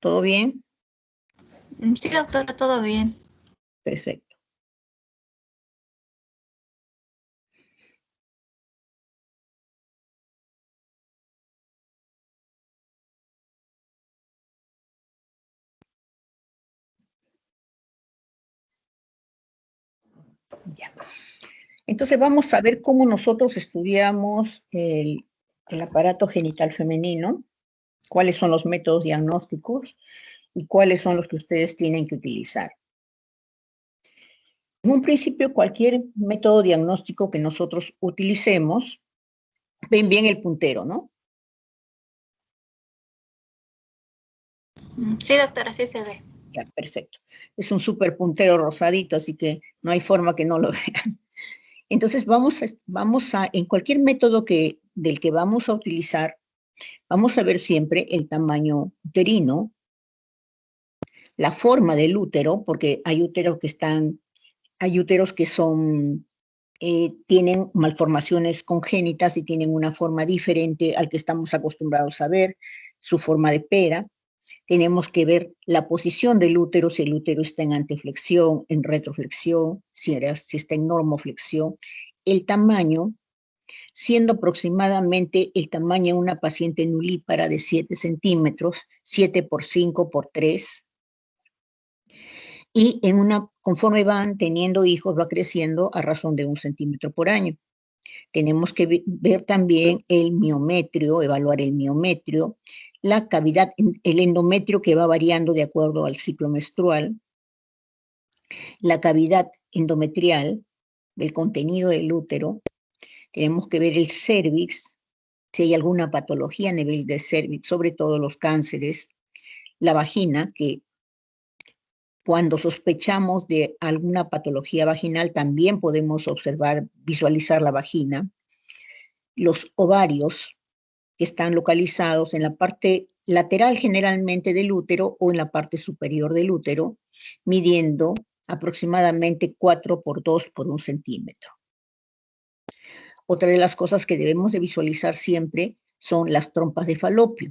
¿Todo bien? Sí, doctora, todo bien. Perfecto. Ya. Entonces vamos a ver cómo nosotros estudiamos el aparato genital femenino, cuáles son los métodos diagnósticos y cuáles son los que ustedes tienen que utilizar. En un principio, cualquier método diagnóstico que nosotros utilicemos, ven bien el puntero, ¿no? Sí, doctora, sí se ve. Ya, perfecto. Es un súper puntero rosadito, así que no hay forma que no lo vean. Entonces en cualquier método del que vamos a utilizar, vamos a ver siempre el tamaño uterino, la forma del útero, porque hay úteros que tienen malformaciones congénitas y tienen una forma diferente al que estamos acostumbrados a ver, su forma de pera. Tenemos que ver la posición del útero, si el útero está en anteflexión, en retroflexión, si está en normoflexión, el tamaño, siendo aproximadamente el tamaño de una paciente nulípara de 7 centímetros, 7 por 5 por 3, y conforme van teniendo hijos, va creciendo a razón de 1 centímetro por año. Tenemos que ver también el miometrio, evaluar el miometrio, la cavidad, el endometrio que va variando de acuerdo al ciclo menstrual, la cavidad endometrial del contenido del útero. Tenemos que ver el cérvix, si hay alguna patología a nivel del cérvix, sobre todo los cánceres, la vagina, que cuando sospechamos de alguna patología vaginal también podemos visualizar la vagina, los ovarios, que están localizados en la parte lateral generalmente del útero o en la parte superior del útero, midiendo aproximadamente 4 por 2 por 1 centímetro. Otra de las cosas que debemos de visualizar siempre son las trompas de falopio,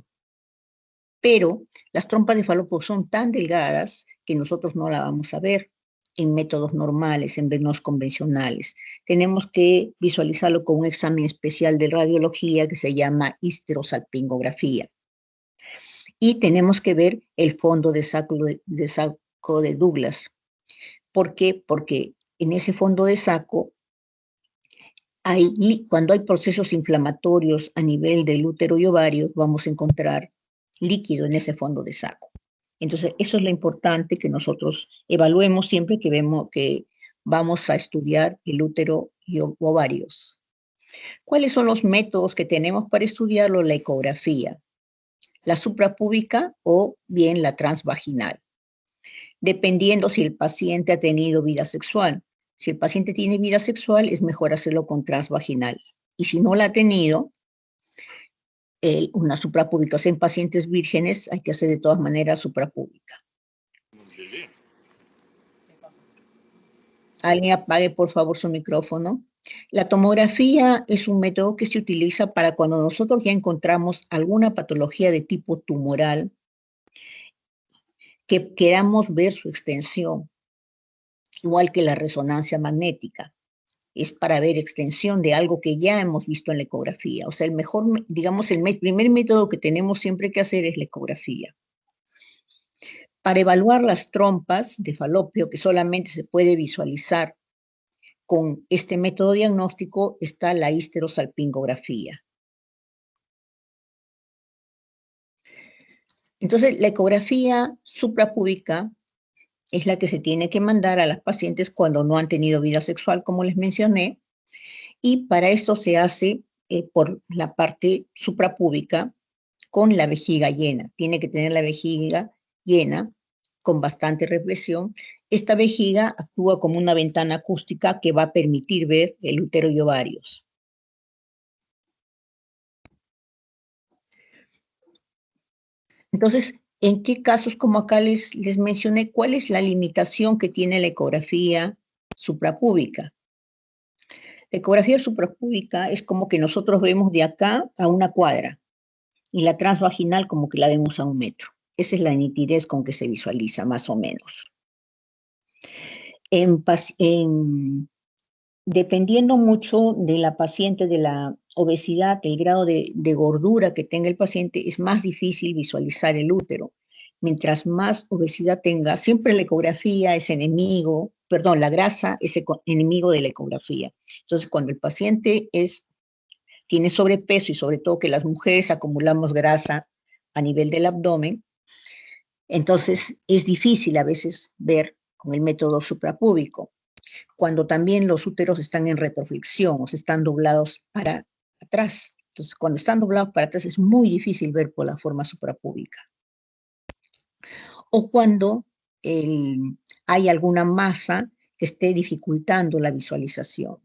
pero las trompas de falopio son tan delgadas que nosotros no la vamos a ver en métodos normales, en venos convencionales. Tenemos que visualizarlo con un examen especial de radiología que se llama histerosalpingografía. Y tenemos que ver el fondo de saco de Douglas. ¿Por qué? Porque en ese fondo de saco, cuando hay procesos inflamatorios a nivel del útero y ovario, vamos a encontrar líquido en ese fondo de saco. Entonces, eso es lo importante que nosotros evaluemos siempre que vamos a estudiar el útero y ovarios. ¿Cuáles son los métodos que tenemos para estudiarlo? La ecografía, la suprapúbica o bien la transvaginal, dependiendo si el paciente ha tenido vida sexual. Si el paciente tiene vida sexual, es mejor hacerlo con transvaginal. Y si no la ha tenido, una suprapúbica, o sea, en pacientes vírgenes hay que hacer de todas maneras suprapúbica. Alguien apague, por favor, su micrófono. La tomografía es un método que se utiliza para cuando nosotros ya encontramos alguna patología de tipo tumoral, que queramos ver su extensión, igual que la resonancia magnética. Es para ver extensión de algo que ya hemos visto en la ecografía. O sea, el primer método que tenemos siempre que hacer es la ecografía. Para evaluar las trompas de falopio, que solamente se puede visualizar con este método diagnóstico, está la histerosalpingografía. Entonces, la ecografía suprapúbica es la que se tiene que mandar a las pacientes cuando no han tenido vida sexual, como les mencioné, y para esto se hace por la parte suprapúbica con la vejiga llena. Tiene que tener la vejiga llena con bastante represión. Esta vejiga actúa como una ventana acústica que va a permitir ver el útero y ovarios. Entonces, ¿en qué casos, como acá les mencioné, cuál es la limitación que tiene la ecografía suprapúbica? La ecografía suprapúbica es como que nosotros vemos de acá a 1 cuadra y la transvaginal como que la vemos a 1 metro. Esa es la nitidez con que se visualiza, más o menos. Dependiendo mucho de la paciente, de la obesidad, el grado de gordura que tenga el paciente, es más difícil visualizar el útero. Mientras más obesidad tenga, siempre la ecografía es enemigo, perdón, la grasa es enemigo de la ecografía. Entonces, cuando el paciente tiene sobrepeso y sobre todo que las mujeres acumulamos grasa a nivel del abdomen, entonces es difícil a veces ver con el método suprapúbico. Cuando también los úteros están en retroflexión, o sea, están doblados para atrás. Entonces, cuando están doblados para atrás es muy difícil ver por la forma suprapúbica. O cuando hay alguna masa que esté dificultando la visualización.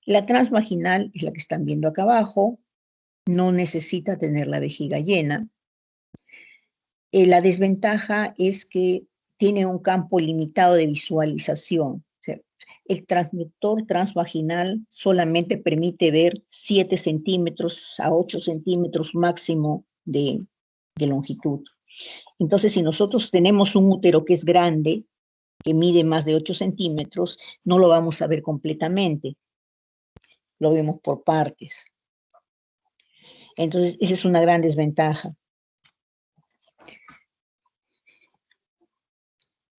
La transvaginal es la que están viendo acá abajo, no necesita tener la vejiga llena. La desventaja es que tiene un campo limitado de visualización. O sea, el transductor transvaginal solamente permite ver 7 centímetros a 8 centímetros máximo de longitud. Entonces, si nosotros tenemos un útero que es grande, que mide más de 8 centímetros, no lo vamos a ver completamente. Lo vemos por partes. Entonces, esa es una gran desventaja.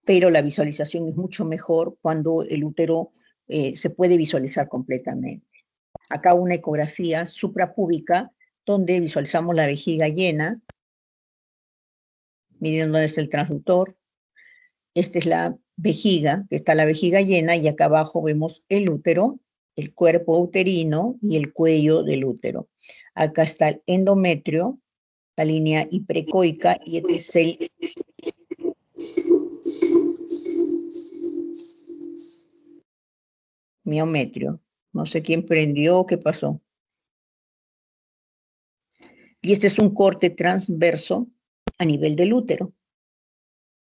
Pero la visualización es mucho mejor cuando el útero se puede visualizar completamente. Acá una ecografía suprapúbica donde visualizamos la vejiga llena, midiendo dónde está el transductor. Esta es la vejiga, que está la vejiga llena, y acá abajo vemos el útero, el cuerpo uterino y el cuello del útero. Acá está el endometrio, la línea hiperecoica, y este es el miometrio. No sé quién prendió o qué pasó. Y este es un corte transverso a nivel del útero.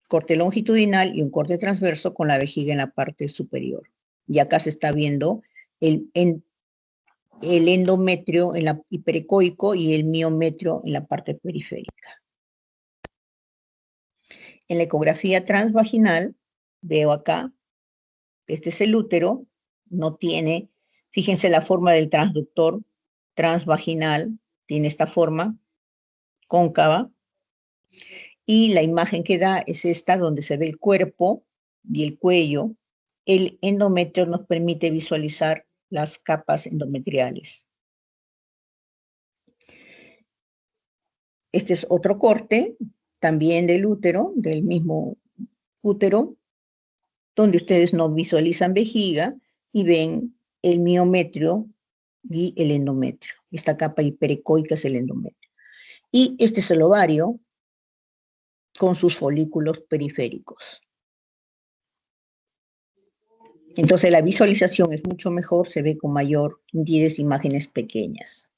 Corte longitudinal y un corte transverso con la vejiga en la parte superior. Y acá se está viendo el endometrio en la hiperecoico y el miometrio en la parte periférica. En la ecografía transvaginal, veo acá, este es el útero, no tiene, fíjense la forma del transductor transvaginal, tiene esta forma cóncava, y la imagen que da es esta, donde se ve el cuerpo y el cuello. El endometrio nos permite visualizar las capas endometriales. Este es otro corte, también del útero, del mismo útero, donde ustedes no visualizan vejiga y ven el miometrio y el endometrio. Esta capa hiperecoica es el endometrio. Y este es el ovario con sus folículos periféricos. Entonces la visualización es mucho mejor, se ve con mayor nitidez imágenes pequeñas.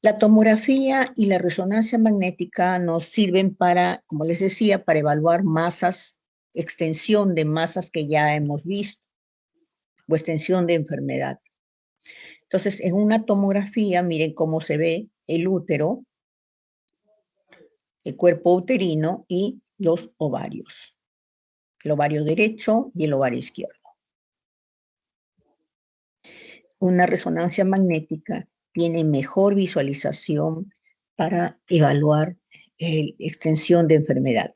La tomografía y la resonancia magnética nos sirven para, como les decía, para evaluar masas, extensión de masas que ya hemos visto, o extensión de enfermedad. Entonces, en una tomografía, miren cómo se ve el útero, el cuerpo uterino y los ovarios. El ovario derecho y el ovario izquierdo. Una resonancia magnética tiene mejor visualización para evaluar extensión de enfermedad.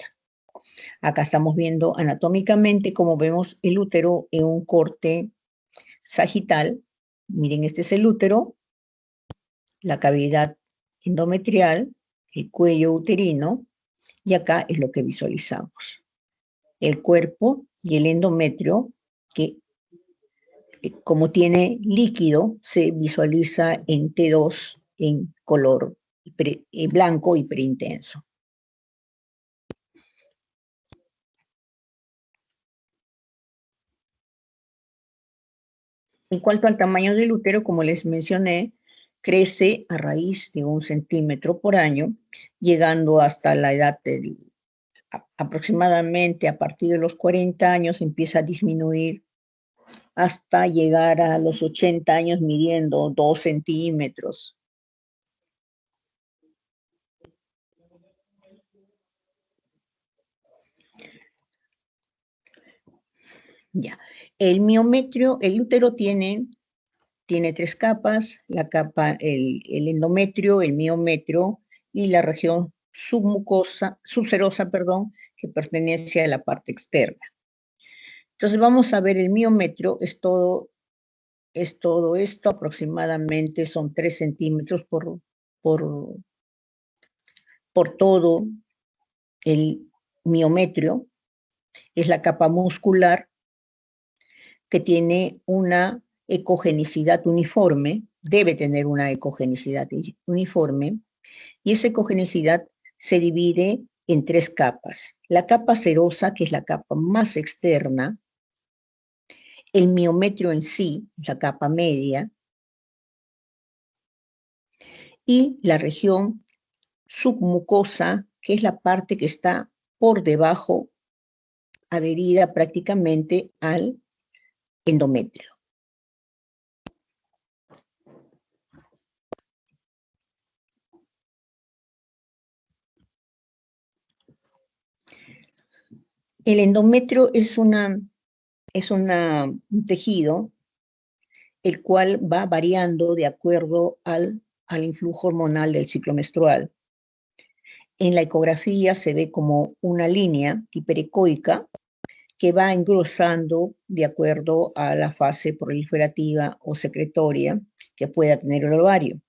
Acá estamos viendo anatómicamente cómo vemos el útero en un corte sagital. Miren, este es el útero, la cavidad endometrial, el cuello uterino, y acá es lo que visualizamos. El cuerpo y el endometrio, que como tiene líquido, se visualiza en T2 en color blanco hiperintenso. En cuanto al tamaño del útero, como les mencioné, crece a raíz de 1 centímetro por año, llegando hasta la edad del aproximadamente a partir de los 40 años empieza a disminuir hasta llegar a los 80 años midiendo 2 centímetros. Ya. El miometrio, el útero tiene tres capas, la capa, el endometrio, el miometrio y la región subserosa, perdón, que pertenece a la parte externa. Entonces vamos a ver el miometrio, es todo esto, aproximadamente son 3 centímetros por todo el miometrio. Es la capa muscular que tiene una ecogenicidad uniforme, debe tener una ecogenicidad uniforme, y esa ecogenicidad se divide en 3 capas. La capa serosa, que es la capa más externa, el miometrio en sí, la capa media, y la región submucosa, que es la parte que está por debajo, adherida prácticamente al endometrio. El endometrio es un tejido el cual va variando de acuerdo al influjo hormonal del ciclo menstrual. En la ecografía se ve como una línea hiperecoica que va engrosando de acuerdo a la fase proliferativa o secretoria que pueda tener el ovario.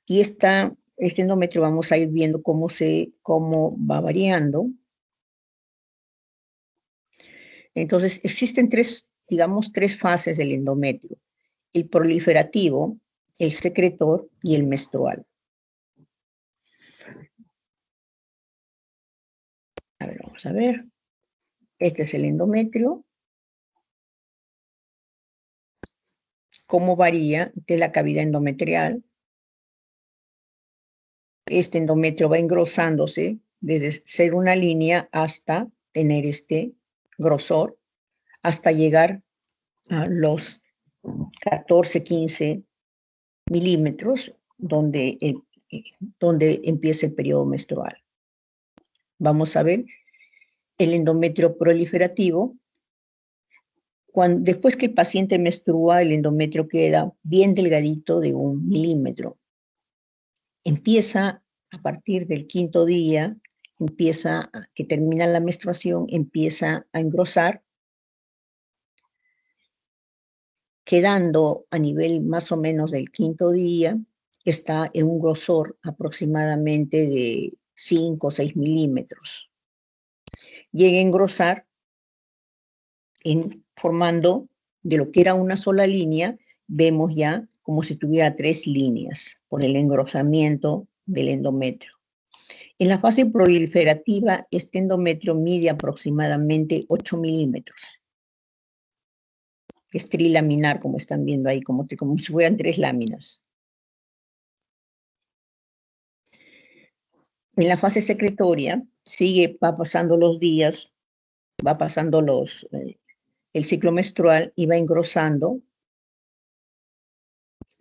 Y este endometrio vamos a ir viendo cómo va variando. Entonces, existen tres fases del endometrio: el proliferativo, el secretor y el menstrual. A ver, vamos a ver. Este es el endometrio. Cómo varía de la cavidad endometrial. Este endometrio va engrosándose desde ser una línea hasta tener este grosor, hasta llegar a los 14, 15 milímetros, donde empieza el periodo menstrual. Vamos a ver el endometrio proliferativo. Después que el paciente menstrua, el endometrio queda bien delgadito, de 1 milímetro. Empieza a partir del 5.º día, que termina la menstruación, empieza a engrosar, quedando a nivel más o menos del 5.º día, está en un grosor aproximadamente de 5 o 6 milímetros. Llega a engrosar formando de lo que era una sola línea, vemos ya como si tuviera 3 líneas por el engrosamiento del endometrio. En la fase proliferativa, este endometrio mide aproximadamente 8 milímetros. Es trilaminar, como están viendo ahí, como si fueran 3 láminas. En la fase secretoria, va pasando los días, va pasando el ciclo menstrual y va engrosando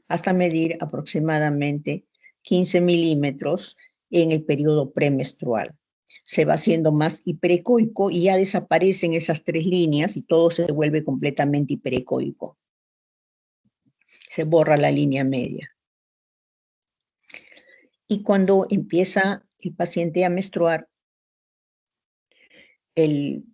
hasta medir aproximadamente 15 milímetros en el periodo premenstrual. Se va haciendo más hiperecoico y ya desaparecen esas 3 líneas y todo se vuelve completamente hiperecoico. Se borra la línea media. Y cuando empieza el paciente a menstruar, el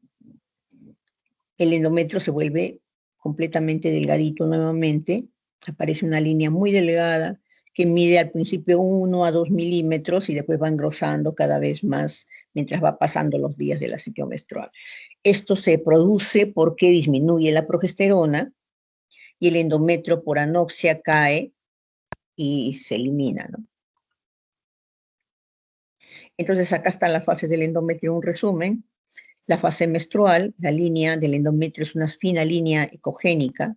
endometrio se vuelve completamente delgadito nuevamente. Aparece una línea muy delgada que mide al principio 1 a 2 milímetros y después va engrosando cada vez más mientras va pasando los días de la ciclo menstrual. Esto se produce porque disminuye la progesterona y el endometrio por anoxia cae y se elimina, ¿no? Entonces acá están las fases del endometrio, un resumen. La fase menstrual, la línea del endometrio es una fina línea ecogénica.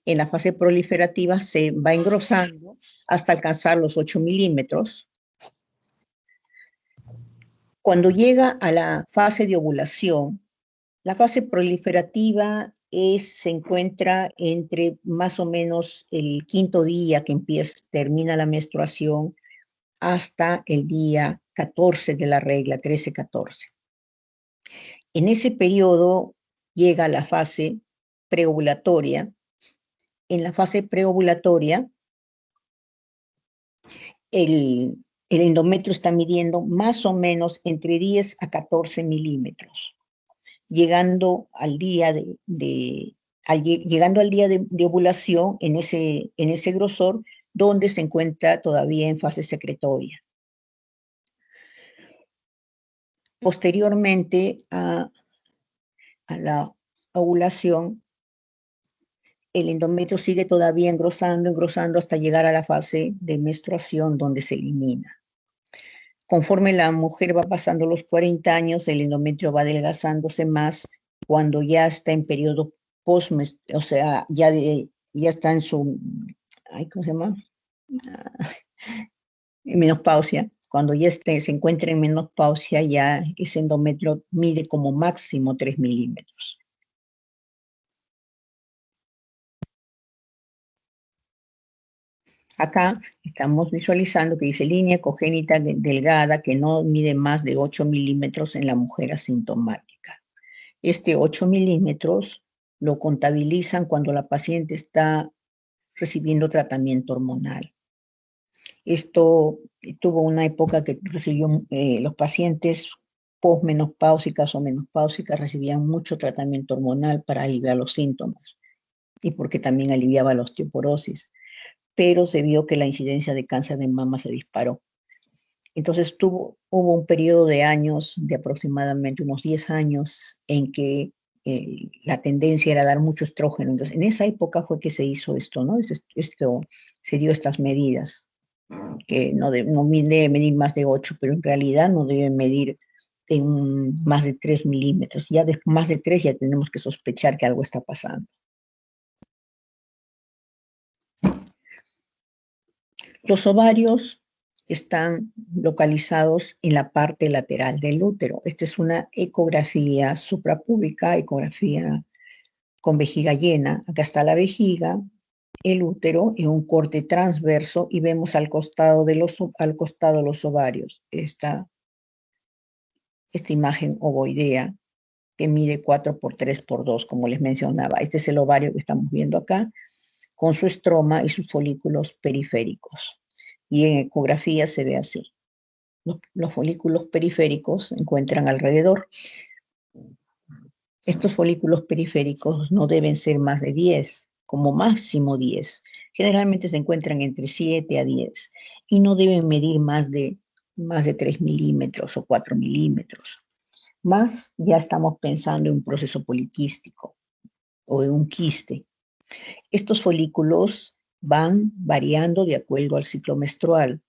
En la fase proliferativa se va engrosando hasta alcanzar los 8 milímetros. Cuando llega a la fase de ovulación, la fase proliferativa se encuentra entre más o menos el 5.º día que termina la menstruación hasta el día 14 de la regla, 13-14. En ese periodo llega la fase preovulatoria. En la fase preovulatoria, el endometrio está midiendo más o menos entre 10 a 14 milímetros, llegando al día llegando al día de ovulación en ese grosor, donde se encuentra todavía en fase secretoria. Posteriormente a la ovulación, el endometrio sigue todavía engrosando hasta llegar a la fase de menstruación, donde se elimina. Conforme la mujer va pasando los 40 años, el endometrio va adelgazándose más cuando ya está en periodo post, o sea, ya está en su, ¿cómo se llama? Menopausia. Cuando ya se encuentra en menopausia, ya ese endometrio mide como máximo 3 milímetros. Acá estamos visualizando que dice línea congénita delgada que no mide más de 8 milímetros en la mujer asintomática. Este 8 milímetros lo contabilizan cuando la paciente está recibiendo tratamiento hormonal. Esto tuvo una época que recibió los pacientes posmenopáusicas o menopáusicas recibían mucho tratamiento hormonal para aliviar los síntomas y porque también aliviaba la osteoporosis, pero se vio que la incidencia de cáncer de mama se disparó. Entonces hubo un periodo de años, de aproximadamente unos 10 años, en que la tendencia era dar mucho estrógeno. Entonces, en esa época fue que se hizo esto, ¿no? Se dio estas medidas, que no debe medir más de 8, pero en realidad no debe medir en más de 3 milímetros. Ya de más de 3 ya tenemos que sospechar que algo está pasando. Los ovarios están localizados en la parte lateral del útero. Esta es una ecografía suprapúbica, ecografía con vejiga llena. Acá está la vejiga, el útero en un corte transverso y vemos al costado los ovarios. Esta imagen ovoidea que mide 4 por 3 por 2, como les mencionaba. Este es el ovario que estamos viendo acá, con su estroma y sus folículos periféricos. Y en ecografía se ve así. Los folículos periféricos se encuentran alrededor. Estos folículos periféricos no deben ser más de 10, como máximo 10. Generalmente se encuentran entre 7 a 10 y no deben medir más de 3 milímetros o 4 milímetros. Más ya estamos pensando en un proceso poliquístico o en un quiste. Estos folículos van variando de acuerdo al ciclo menstrual.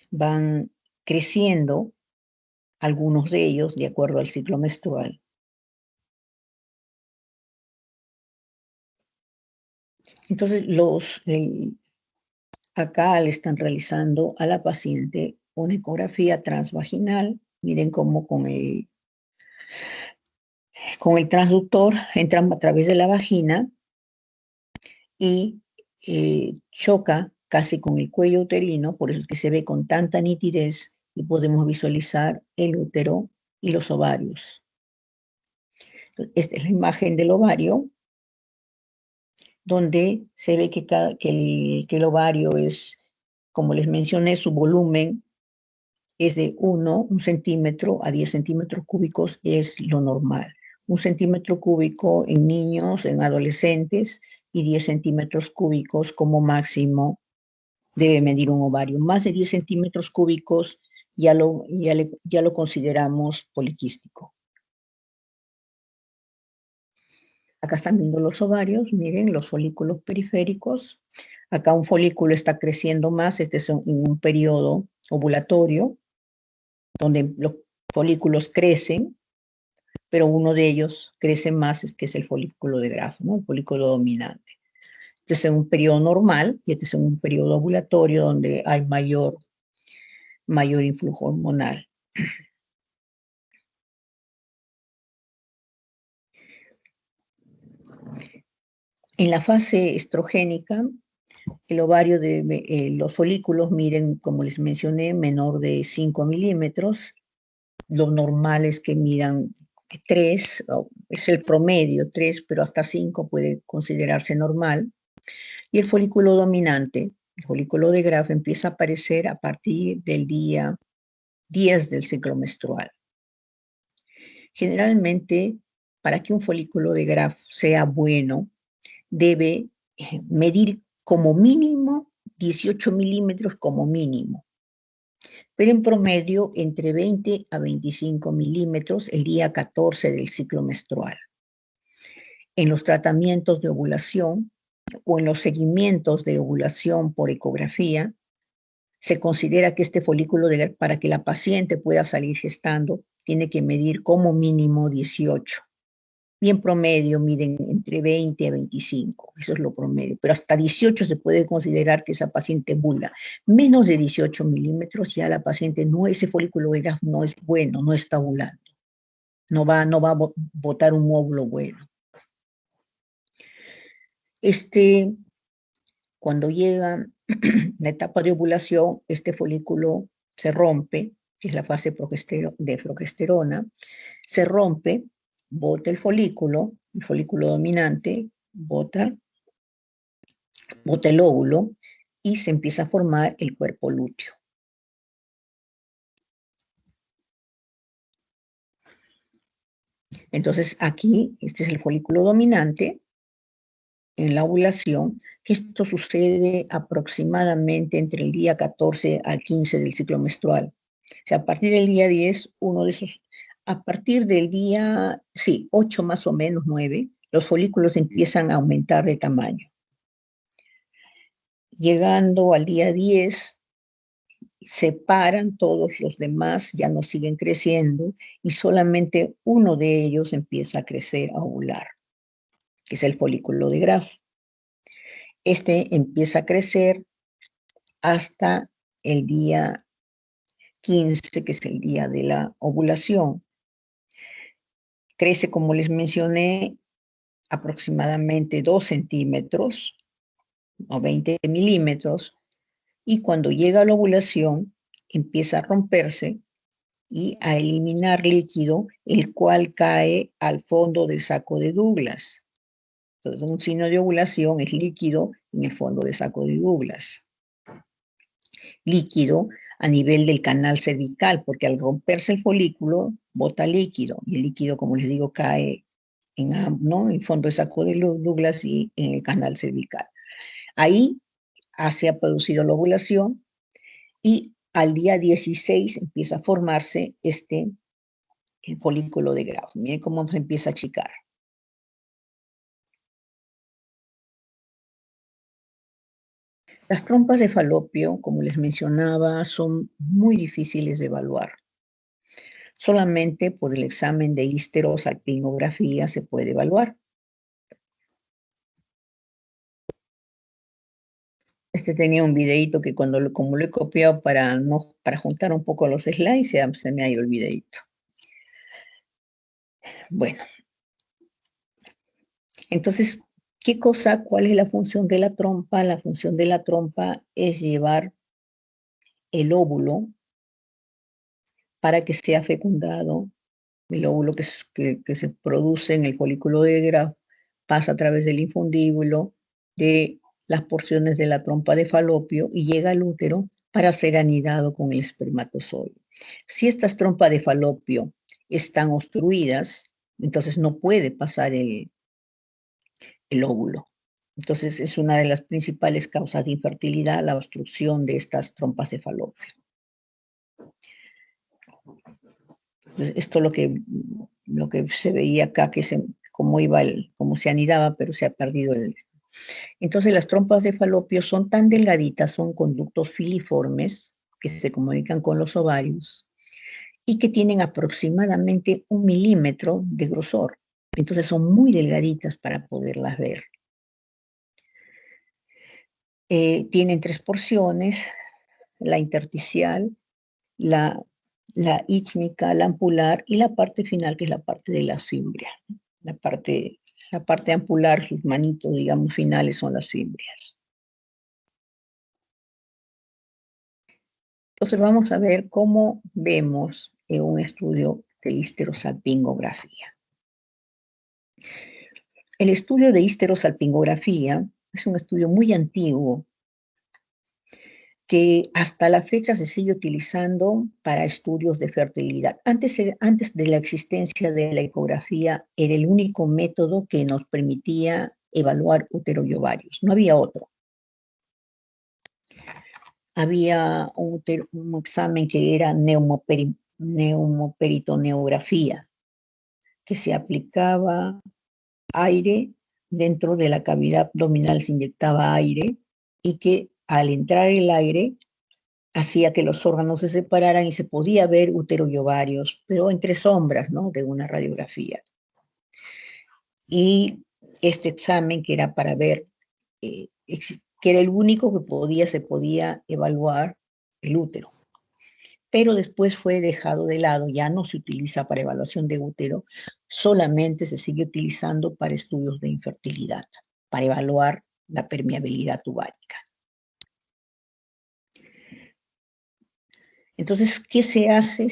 Van creciendo, algunos de ellos, de acuerdo al ciclo menstrual. Entonces, acá le están realizando a la paciente una ecografía transvaginal. Miren cómo con el transductor entran a través de la vagina y choca casi con el cuello uterino, por eso es que se ve con tanta nitidez y podemos visualizar el útero y los ovarios. Esta es la imagen del ovario, donde se ve que el ovario es, como les mencioné, su volumen es de 1 centímetro a 10 centímetros cúbicos, es lo normal. 1 centímetro cúbico en niños, en adolescentes, y 10 centímetros cúbicos como máximo debe medir un ovario. Más de 10 centímetros cúbicos ya lo consideramos poliquístico. Acá están viendo los ovarios, miren los folículos periféricos. Acá un folículo está creciendo más, este es en un periodo ovulatorio, donde los folículos crecen, pero uno de ellos crece más, que es el folículo de Graf, ¿no? El folículo dominante. Este es en un periodo normal y este es en un periodo ovulatorio donde hay mayor influjo hormonal. En la fase estrogénica, el ovario los folículos miden, como les mencioné, menor de 5 milímetros Lo normal es que midan 3, es el promedio, 3, pero hasta 5 puede considerarse normal. Y el folículo dominante, el folículo de Graf, empieza a aparecer a partir del día 10 del ciclo menstrual. Generalmente, para que un folículo de Graf sea bueno, debe medir como mínimo 18 milímetros como mínimo, pero en promedio entre 20 a 25 milímetros el día 14 del ciclo menstrual. En los tratamientos de ovulación o en los seguimientos de ovulación por ecografía, se considera que este folículo, para que la paciente pueda salir gestando, tiene que medir como mínimo 18. Y en promedio miden entre 20 a 25, eso es lo promedio, pero hasta 18 se puede considerar que esa paciente ovula. Menos de 18 milímetros ya la paciente no, ese folículo de Graf no es bueno, no está ovulando, no va a botar un óvulo bueno. Cuando llega la etapa de ovulación, este folículo se rompe, que es la fase de progesterona, se rompe, bota el folículo dominante, bota el óvulo y se empieza a formar el cuerpo lúteo. Entonces aquí, este es el folículo dominante en la ovulación, que esto sucede aproximadamente entre el día 14 al 15 del ciclo menstrual. O sea, a partir del día 10, a partir del día, 8 más o menos, 9, los folículos empiezan a aumentar de tamaño. Llegando al día 10, se paran todos los demás, ya no siguen creciendo, y solamente uno de ellos empieza a crecer, a ovular, que es el folículo de Graf. Este empieza a crecer hasta el día 15, que es el día de la ovulación. Crece, como les mencioné, aproximadamente 2 centímetros o 20 milímetros, y cuando llega a la ovulación empieza a romperse y a eliminar líquido, el cual cae al fondo del saco de Douglas. Entonces, un signo de ovulación es líquido en el fondo del saco de Douglas. Líquido a nivel del canal cervical, porque al romperse el folículo, bota líquido, y el líquido, como les digo, cae en el fondo del saco de Douglas y en el canal cervical. Ahí se ha producido la ovulación y al día 16 empieza a formarse el folículo de Graf. Miren cómo se empieza a achicar. Las trompas de falopio, como les mencionaba, son muy difíciles de evaluar. Solamente por el examen de histerosalpingografía se puede evaluar. Tenía un videito que como lo he copiado para juntar un poco los slides, se me ha ido el videito. Bueno, entonces, ¿cuál es la función de la trompa? La función de la trompa es llevar el óvulo para que sea fecundado. El óvulo que se produce en el folículo de Graf pasa a través del infundíbulo de las porciones de la trompa de falopio y llega al útero para ser anidado con el espermatozoide. Si estas trompas de falopio están obstruidas, entonces no puede pasar el óvulo. Entonces es una de las principales causas de infertilidad, la obstrucción de estas trompas de falopio. Esto lo que se veía acá, cómo se anidaba, pero se ha perdido el... Entonces las trompas de falopio son tan delgaditas, son conductos filiformes que se comunican con los ovarios y que tienen aproximadamente 1 milímetro de grosor. Entonces son muy delgaditas para poderlas ver. Tienen 3 porciones: la intersticial, la ítmica, la ampular y la parte final, que es la parte de las fimbrias. La parte ampular, sus manitos, digamos, finales son las fimbrias. Entonces vamos a ver cómo vemos en un estudio de histerosalpingografía. El estudio de histerosalpingografía es un estudio muy antiguo que hasta la fecha se sigue utilizando para estudios de fertilidad. Antes de la existencia de la ecografía, era el único método que nos permitía evaluar útero y ovarios. No había otro. Había un examen que era neumoperitoneografía, que se aplicaba aire dentro de la cavidad abdominal, se inyectaba aire y que al entrar el aire hacía que los órganos se separaran y se podía ver útero y ovarios, pero entre sombras, ¿no?, de una radiografía. Y este examen, que era para ver, que era el único que se podía evaluar el útero. Pero después fue dejado de lado, ya no se utiliza para evaluación de útero, solamente se sigue utilizando para estudios de infertilidad, para evaluar la permeabilidad tubárica. Entonces, ¿qué se hace?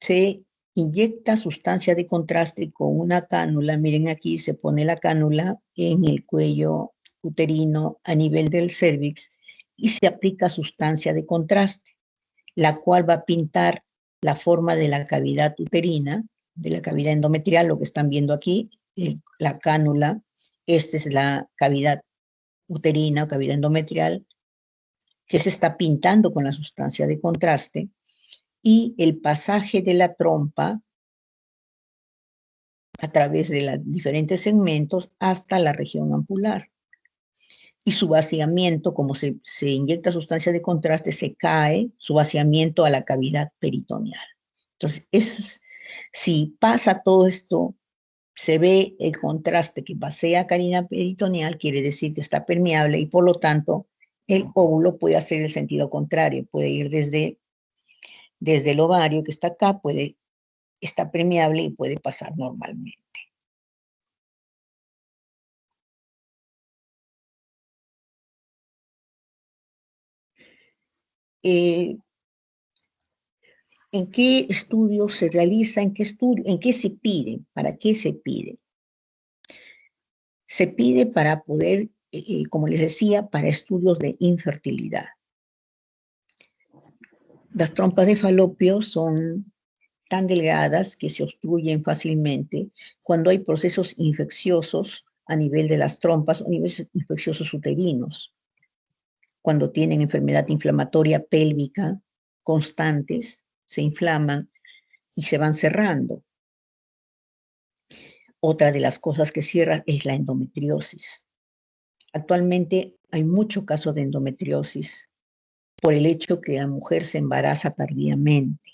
Se inyecta sustancia de contraste con una cánula. Miren, aquí se pone la cánula en el cuello uterino a nivel del cérvix y se aplica sustancia de contraste, la cual va a pintar la forma de la cavidad uterina, de la cavidad endometrial, lo que están viendo aquí, la cánula. Esta es la cavidad uterina o cavidad endometrial que se está pintando con la sustancia de contraste, y el pasaje de la trompa a través de los diferentes segmentos hasta la región ampular. Y su vaciamiento, como se inyecta sustancia de contraste, se cae su vaciamiento a la cavidad peritoneal. Entonces, si pasa todo esto, se ve el contraste que pasea a cavidad peritoneal, quiere decir que está permeable y por lo tanto el óvulo puede hacer el sentido contrario, puede ir desde el ovario que está acá, está permeable y puede pasar normalmente. ¿En qué estudio se realiza? ¿En qué se pide? ¿Para qué se pide? Se pide para poder, como les decía, para estudios de infertilidad. Las trompas de falopio son tan delgadas que se obstruyen fácilmente cuando hay procesos infecciosos a nivel de las trompas o niveles infecciosos uterinos, cuando tienen enfermedad inflamatoria pélvica constantes, se inflaman y se van cerrando. Otra de las cosas que cierra es la endometriosis. Actualmente hay mucho caso de endometriosis por el hecho que la mujer se embaraza tardíamente.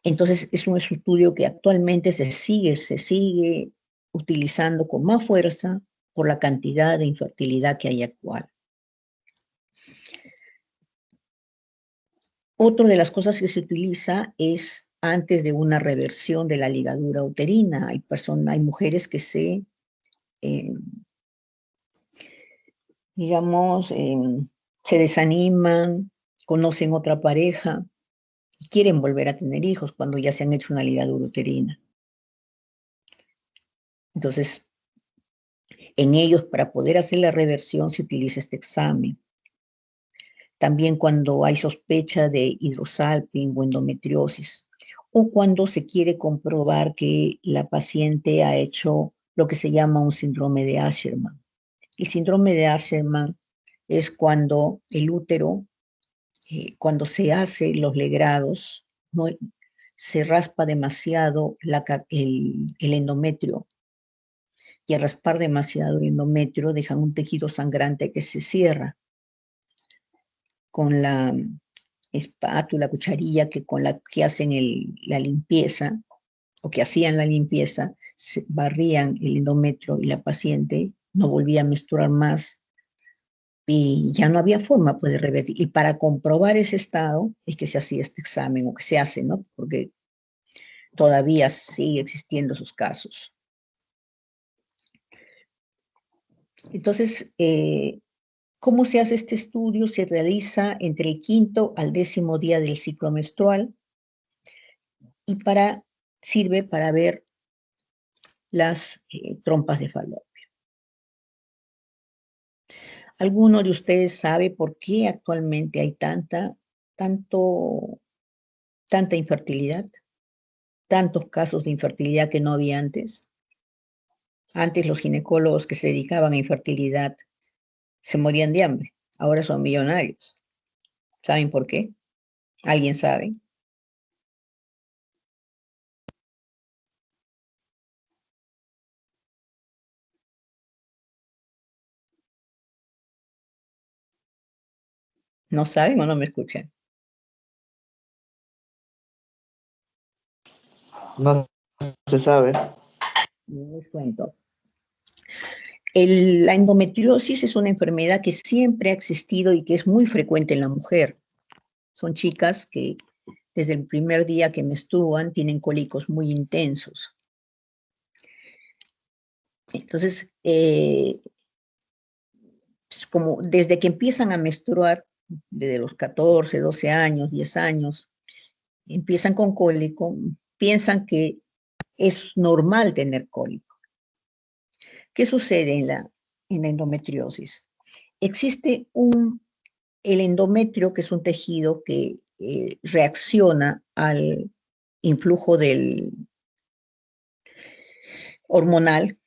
Entonces es un estudio que actualmente se sigue utilizando con más fuerza por la cantidad de infertilidad que hay actual. Otra de las cosas que se utiliza es antes de una reversión de la ligadura uterina. Hay mujeres que se desaniman, conocen otra pareja y quieren volver a tener hijos cuando ya se han hecho una ligadura uterina. Entonces, en ellos, para poder hacer la reversión, se utiliza este examen. También cuando hay sospecha de hidrosalping o endometriosis, o cuando se quiere comprobar que la paciente ha hecho lo que se llama un síndrome de Asherman. El síndrome de Asherman es cuando el útero, cuando se hace los legrados, no, se raspa demasiado el endometrio, y al raspar demasiado el endometrio dejan un tejido sangrante que se cierra. Con la espátula, cucharilla con la que hacen la limpieza, o que hacían la limpieza, barrían el endometrio y la paciente no volvía a menstruar más y ya no había forma de revertir. Y para comprobar ese estado es que se hacía este examen, o que se hace, ¿no? Porque todavía sigue existiendo sus casos. Entonces, ¿Cómo se hace este estudio? Se realiza entre el 5º al 10º día del ciclo menstrual y sirve para ver las trompas de falopio. ¿Alguno de ustedes sabe por qué actualmente hay tanta infertilidad? Tantos casos de infertilidad que no había antes. Antes los ginecólogos que se dedicaban a infertilidad se morían de hambre. Ahora son millonarios. ¿Saben por qué? ¿Alguien sabe? ¿No saben o no me escuchan? No se sabe. Les cuento. La endometriosis es una enfermedad que siempre ha existido y que es muy frecuente en la mujer. Son chicas que desde el primer día que menstruan tienen cólicos muy intensos. Entonces, como desde que empiezan a menstruar, desde los 14, 12 años, 10 años, empiezan con cólico, piensan que es normal tener cólico. ¿Qué sucede en la endometriosis? Existe el endometrio, que es un tejido que reacciona al influjo del hormonal.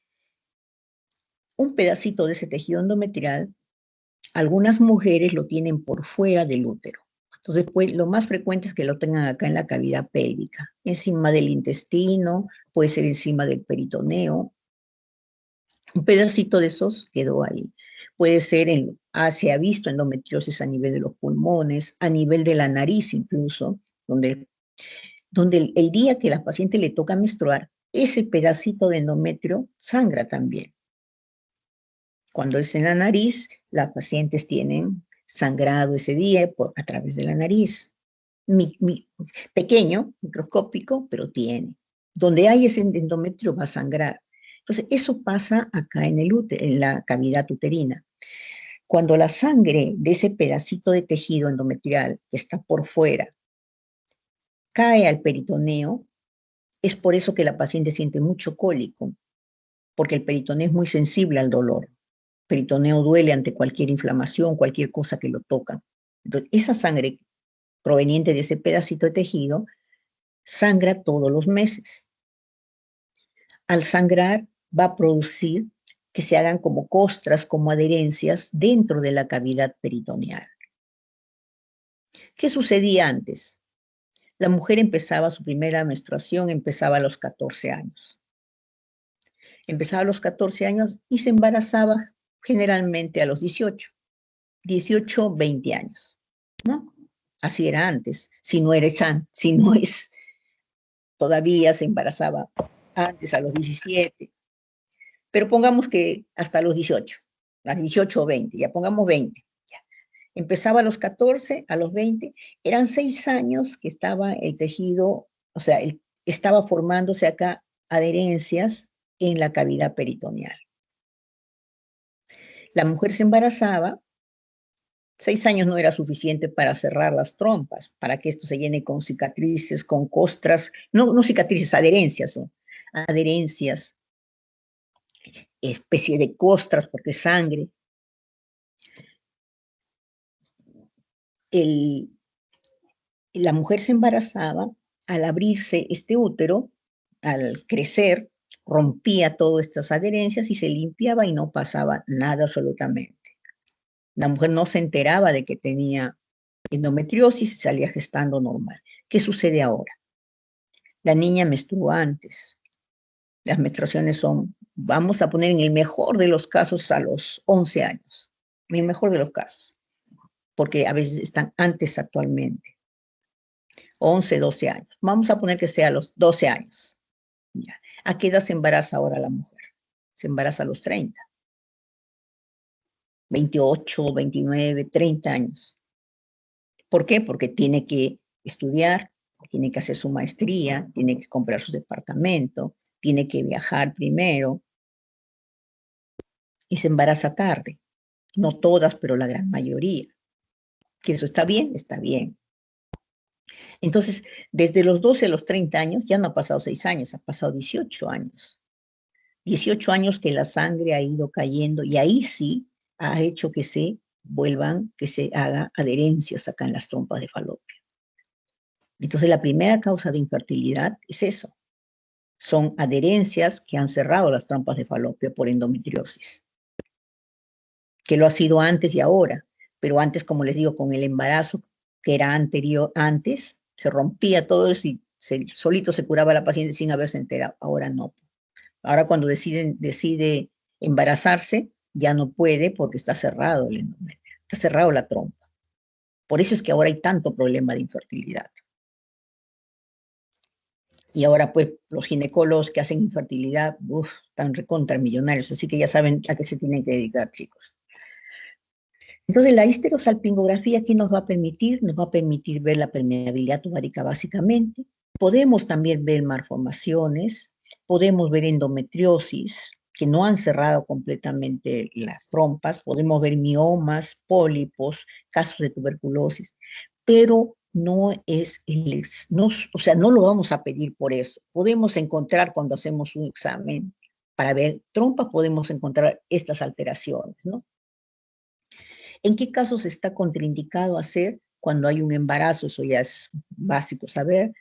Un pedacito de ese tejido endometrial, algunas mujeres lo tienen por fuera del útero. Entonces, pues, lo más frecuente es que lo tengan acá en la cavidad pélvica, encima del intestino, puede ser encima del peritoneo. Un pedacito de esos quedó ahí. Puede ser, se ha visto endometriosis a nivel de los pulmones, a nivel de la nariz incluso, donde el día que la paciente le toca menstruar, ese pedacito de endometrio sangra también. Cuando es en la nariz, las pacientes tienen sangrado ese día a través de la nariz. Pequeño, microscópico, pero tiene. Donde hay ese endometrio va a sangrar. Entonces, eso pasa acá en la cavidad uterina. Cuando la sangre de ese pedacito de tejido endometrial que está por fuera cae al peritoneo, es por eso que la paciente siente mucho cólico, porque el peritoneo es muy sensible al dolor. El peritoneo duele ante cualquier inflamación, cualquier cosa que lo toca. Entonces, esa sangre proveniente de ese pedacito de tejido sangra todos los meses. Al sangrar va a producir que se hagan como costras, como adherencias dentro de la cavidad peritoneal. ¿Qué sucedía antes? La mujer empezaba su primera menstruación, empezaba a los 14 años. Empezaba a los 14 años y se embarazaba generalmente a los 18, 20 años, ¿no? Así era antes. Si no es, todavía se embarazaba antes a los 17. Pero pongamos que hasta los 18, las 18 o 20, ya pongamos 20. Ya. Empezaba a los 14, a los 20, eran 6 años que estaba el tejido, o sea, estaba formándose acá adherencias en la cavidad peritoneal. La mujer se embarazaba, 6 años no era suficiente para cerrar las trompas, para que esto se llene con cicatrices, con costras, no cicatrices, adherencias, ¿no? Adherencias, especie de costras, porque es sangre. La mujer se embarazaba, al abrirse este útero, al crecer, rompía todas estas adherencias y se limpiaba y no pasaba nada absolutamente. La mujer no se enteraba de que tenía endometriosis y salía gestando normal. ¿Qué sucede ahora? La niña menstrua antes. Las menstruaciones son, vamos a poner en el mejor de los casos, a los 11 años. En el mejor de los casos. Porque a veces están antes actualmente. 11, 12 años. Vamos a poner que sea a los 12 años. Ya. ¿A qué edad se embaraza ahora la mujer? Se embaraza a los 30. 28, 29, 30 años. ¿Por qué? Porque tiene que estudiar, tiene que hacer su maestría, tiene que comprar su departamento, tiene que viajar primero y se embaraza tarde. No todas, pero la gran mayoría. Que eso está bien, está bien. Entonces, desde los 12 a los 30 años, ya no ha pasado 6 años, ha pasado 18 años. 18 años que la sangre ha ido cayendo y ahí sí ha hecho que se vuelvan, que se haga adherencias acá en las trompas de falopio. Entonces, la primera causa de infertilidad es eso. Son adherencias que han cerrado las trompas de falopio por endometriosis. Que lo ha sido antes y ahora, pero antes, como les digo, con el embarazo que era anterior, antes, se rompía todo eso y solito se curaba la paciente sin haberse enterado. Ahora no. Ahora cuando decide embarazarse, ya no puede porque está cerrado el endometrio, está cerrado la trompa. Por eso es que ahora hay tanto problema de infertilidad. Y ahora pues los ginecólogos que hacen infertilidad, están recontra millonarios, así que ya saben a qué se tienen que dedicar, chicos. Entonces, la histerosalpingografía aquí nos va a permitir ver la permeabilidad tumárica básicamente. Podemos también ver malformaciones, podemos ver endometriosis, que no han cerrado completamente las trompas, podemos ver miomas, pólipos, casos de tuberculosis, pero no es o sea, no lo vamos a pedir por eso. Podemos encontrar cuando hacemos un examen para ver trompas, podemos encontrar estas alteraciones, ¿no? ¿En qué casos está contraindicado hacer cuando hay un embarazo? Eso ya es básico saber.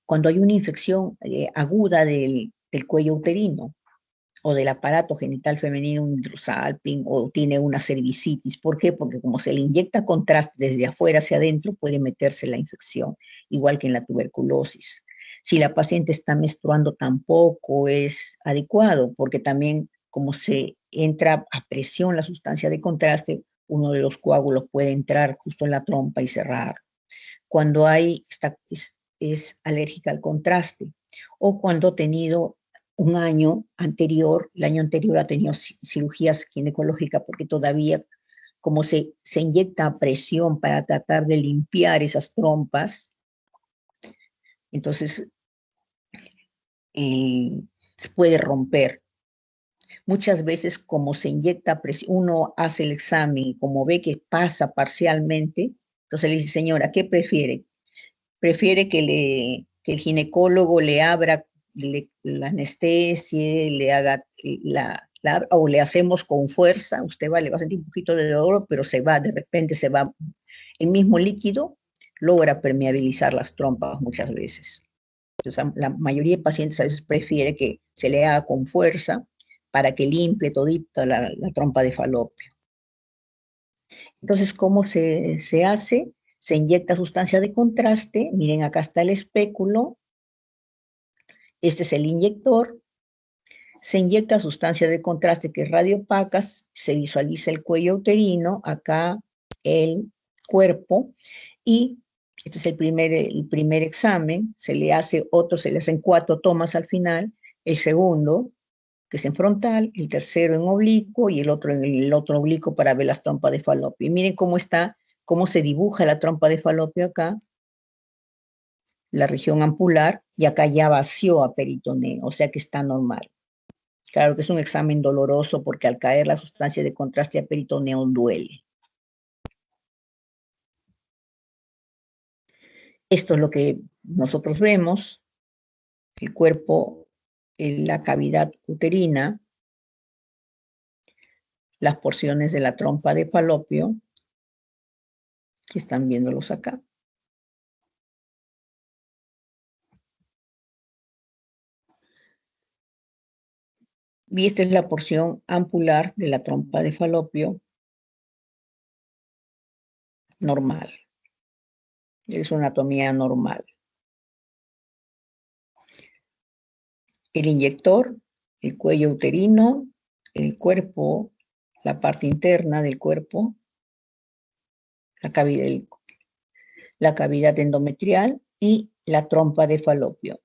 Cuando hay una infección aguda del cuello uterino o del aparato genital femenino, un hidrosalping, o tiene una cervicitis. ¿Por qué? Porque como se le inyecta contraste desde afuera hacia adentro, puede meterse la infección, igual que en la tuberculosis. Si la paciente está menstruando, tampoco es adecuado, porque también como se entra a presión la sustancia de contraste, uno de los coágulos puede entrar justo en la trompa y cerrar. Cuando es alérgica al contraste, o cuando ha tenido un año anterior, el año anterior ha tenido cirugías ginecológicas, porque todavía, como se inyecta a presión para tratar de limpiar esas trompas, entonces se puede romper. Muchas veces, como se inyecta presión, uno hace el examen y como ve que pasa parcialmente, entonces le dice, señora, ¿qué prefiere? ¿Prefiere que el ginecólogo le abra la anestesia, le haga o le hacemos con fuerza? Usted le va a sentir un poquito de dolor, pero de repente se va, el mismo líquido logra permeabilizar las trompas muchas veces. Entonces, la mayoría de pacientes a veces prefiere que se le haga con fuerza para que limpie todita la trompa de falopio. Entonces, ¿cómo se hace? Se inyecta sustancia de contraste. Miren, acá está el espéculo. Este es el inyector. Se inyecta sustancia de contraste que es radiopaca. Se visualiza el cuello uterino. Acá el cuerpo. Y este es el primer examen. Se le hacen 4 tomas al final. El segundo, que es en frontal, el tercero en oblicuo y el otro en el otro oblicuo para ver las trompas de falopio. Y miren cómo se dibuja la trompa de falopio acá, la región ampular, y acá ya vació a peritoneo, o sea que está normal. Claro que es un examen doloroso porque al caer la sustancia de contraste a peritoneo duele. Esto es lo que nosotros vemos, el cuerpo, la cavidad uterina, las porciones de la trompa de falopio, que están viéndolos acá. Y esta es la porción ampular de la trompa de falopio normal. Es una anatomía normal. El inyector, el cuello uterino, el cuerpo, la parte interna del cuerpo, la cavidad endometrial y la trompa de falopio,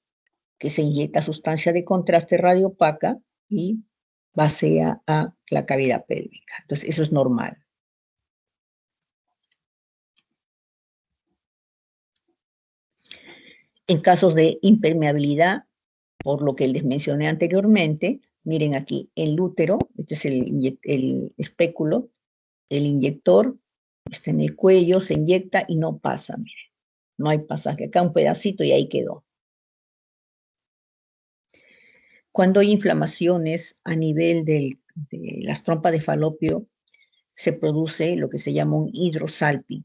que se inyecta sustancia de contraste radiopaca y vacía a la cavidad pélvica. Entonces, eso es normal. En casos de impermeabilidad, por lo que les mencioné anteriormente, miren aquí el útero, este es el espéculo, El inyector está en el cuello, se inyecta y no pasa, mire. No hay pasaje. Acá un pedacito y ahí quedó. Cuando hay inflamaciones a nivel de las trompas de falopio, se produce lo que se llama un hidrosalping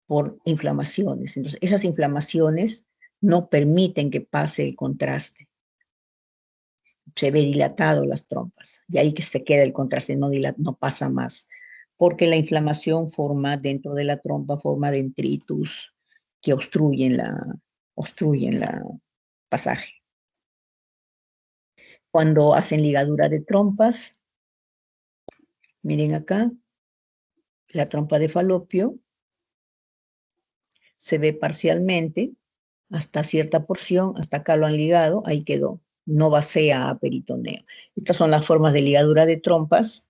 por inflamaciones. Entonces, esas inflamaciones no permiten que pase el contraste. Se ve dilatado las trompas y ahí que se queda el contraste, no pasa más, porque la inflamación forma dentro de la trompa, forma dendritus que obstruyen la pasaje. Cuando hacen ligadura de trompas, miren acá, la trompa de falopio se ve parcialmente, hasta cierta porción, hasta acá lo han ligado, ahí quedó, no vacía a peritoneo. Estas son las formas de ligadura de trompas,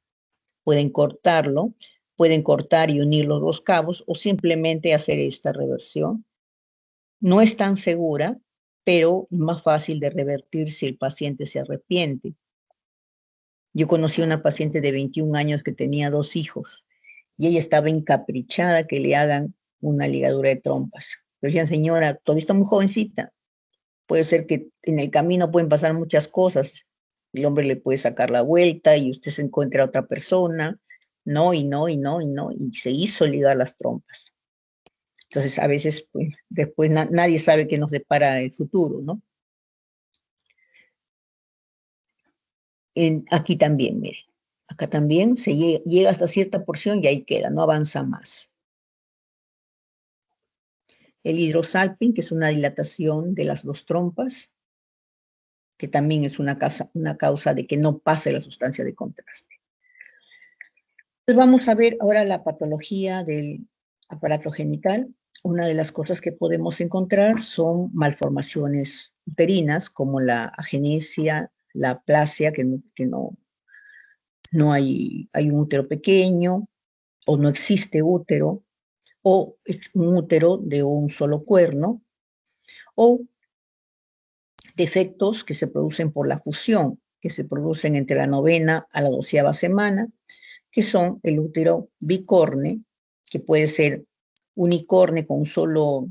pueden cortarlo, pueden cortar y unir los dos cabos o simplemente hacer esta reversión. No es tan segura, pero es más fácil de revertir si el paciente se arrepiente. Yo conocí a una paciente de 21 años que tenía 2 hijos y ella estaba encaprichada que le hagan una ligadura de trompas. Pero decían, señora, todavía está muy jovencita. Puede ser que en el camino pueden pasar muchas cosas. El hombre le puede sacar la vuelta y usted se encuentra a otra persona. No, y no, y no, y no. Y se hizo ligar las trompas. Entonces, a veces, pues, después nadie sabe qué nos depara el futuro, ¿no? Aquí también, mire. Acá también se llega hasta cierta porción y ahí queda, no avanza más. El hidrosalping, que es una dilatación de las dos trompas, que también es una causa de que no pase la sustancia de contraste. Entonces vamos a ver ahora la patología del aparato genital. Una de las cosas que podemos encontrar son malformaciones uterinas, como la agenesia, la aplasia, que no hay un útero pequeño, o no existe útero, o un útero de un solo cuerno, o defectos que se producen por la fusión, que se producen entre la 9ª a la 12ª semana, que son el útero bicorne, que puede ser unicorne con un solo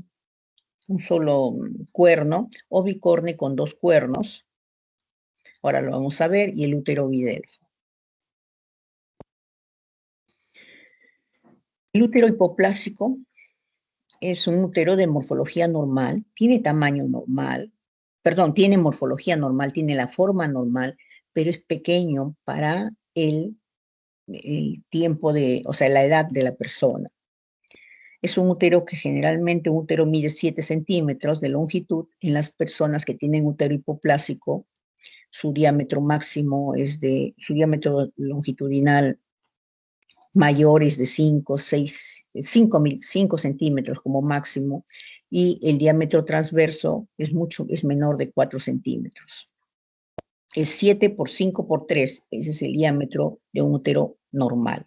cuerno, o bicorne con 2 cuernos. Ahora lo vamos a ver, y el útero bidelfo. El útero hipoplásico es un útero de morfología normal, tiene tamaño normal, tiene morfología normal, tiene la forma normal, pero es pequeño para el tiempo la edad de la persona. Es un útero que generalmente un útero mide 7 centímetros de longitud. En las personas que tienen útero hipoplásico, su diámetro máximo su diámetro longitudinal mayor es de 5 centímetros como máximo, y el diámetro transverso es menor de 4 centímetros. Es 7 por 5 por 3, ese es el diámetro de un útero normal.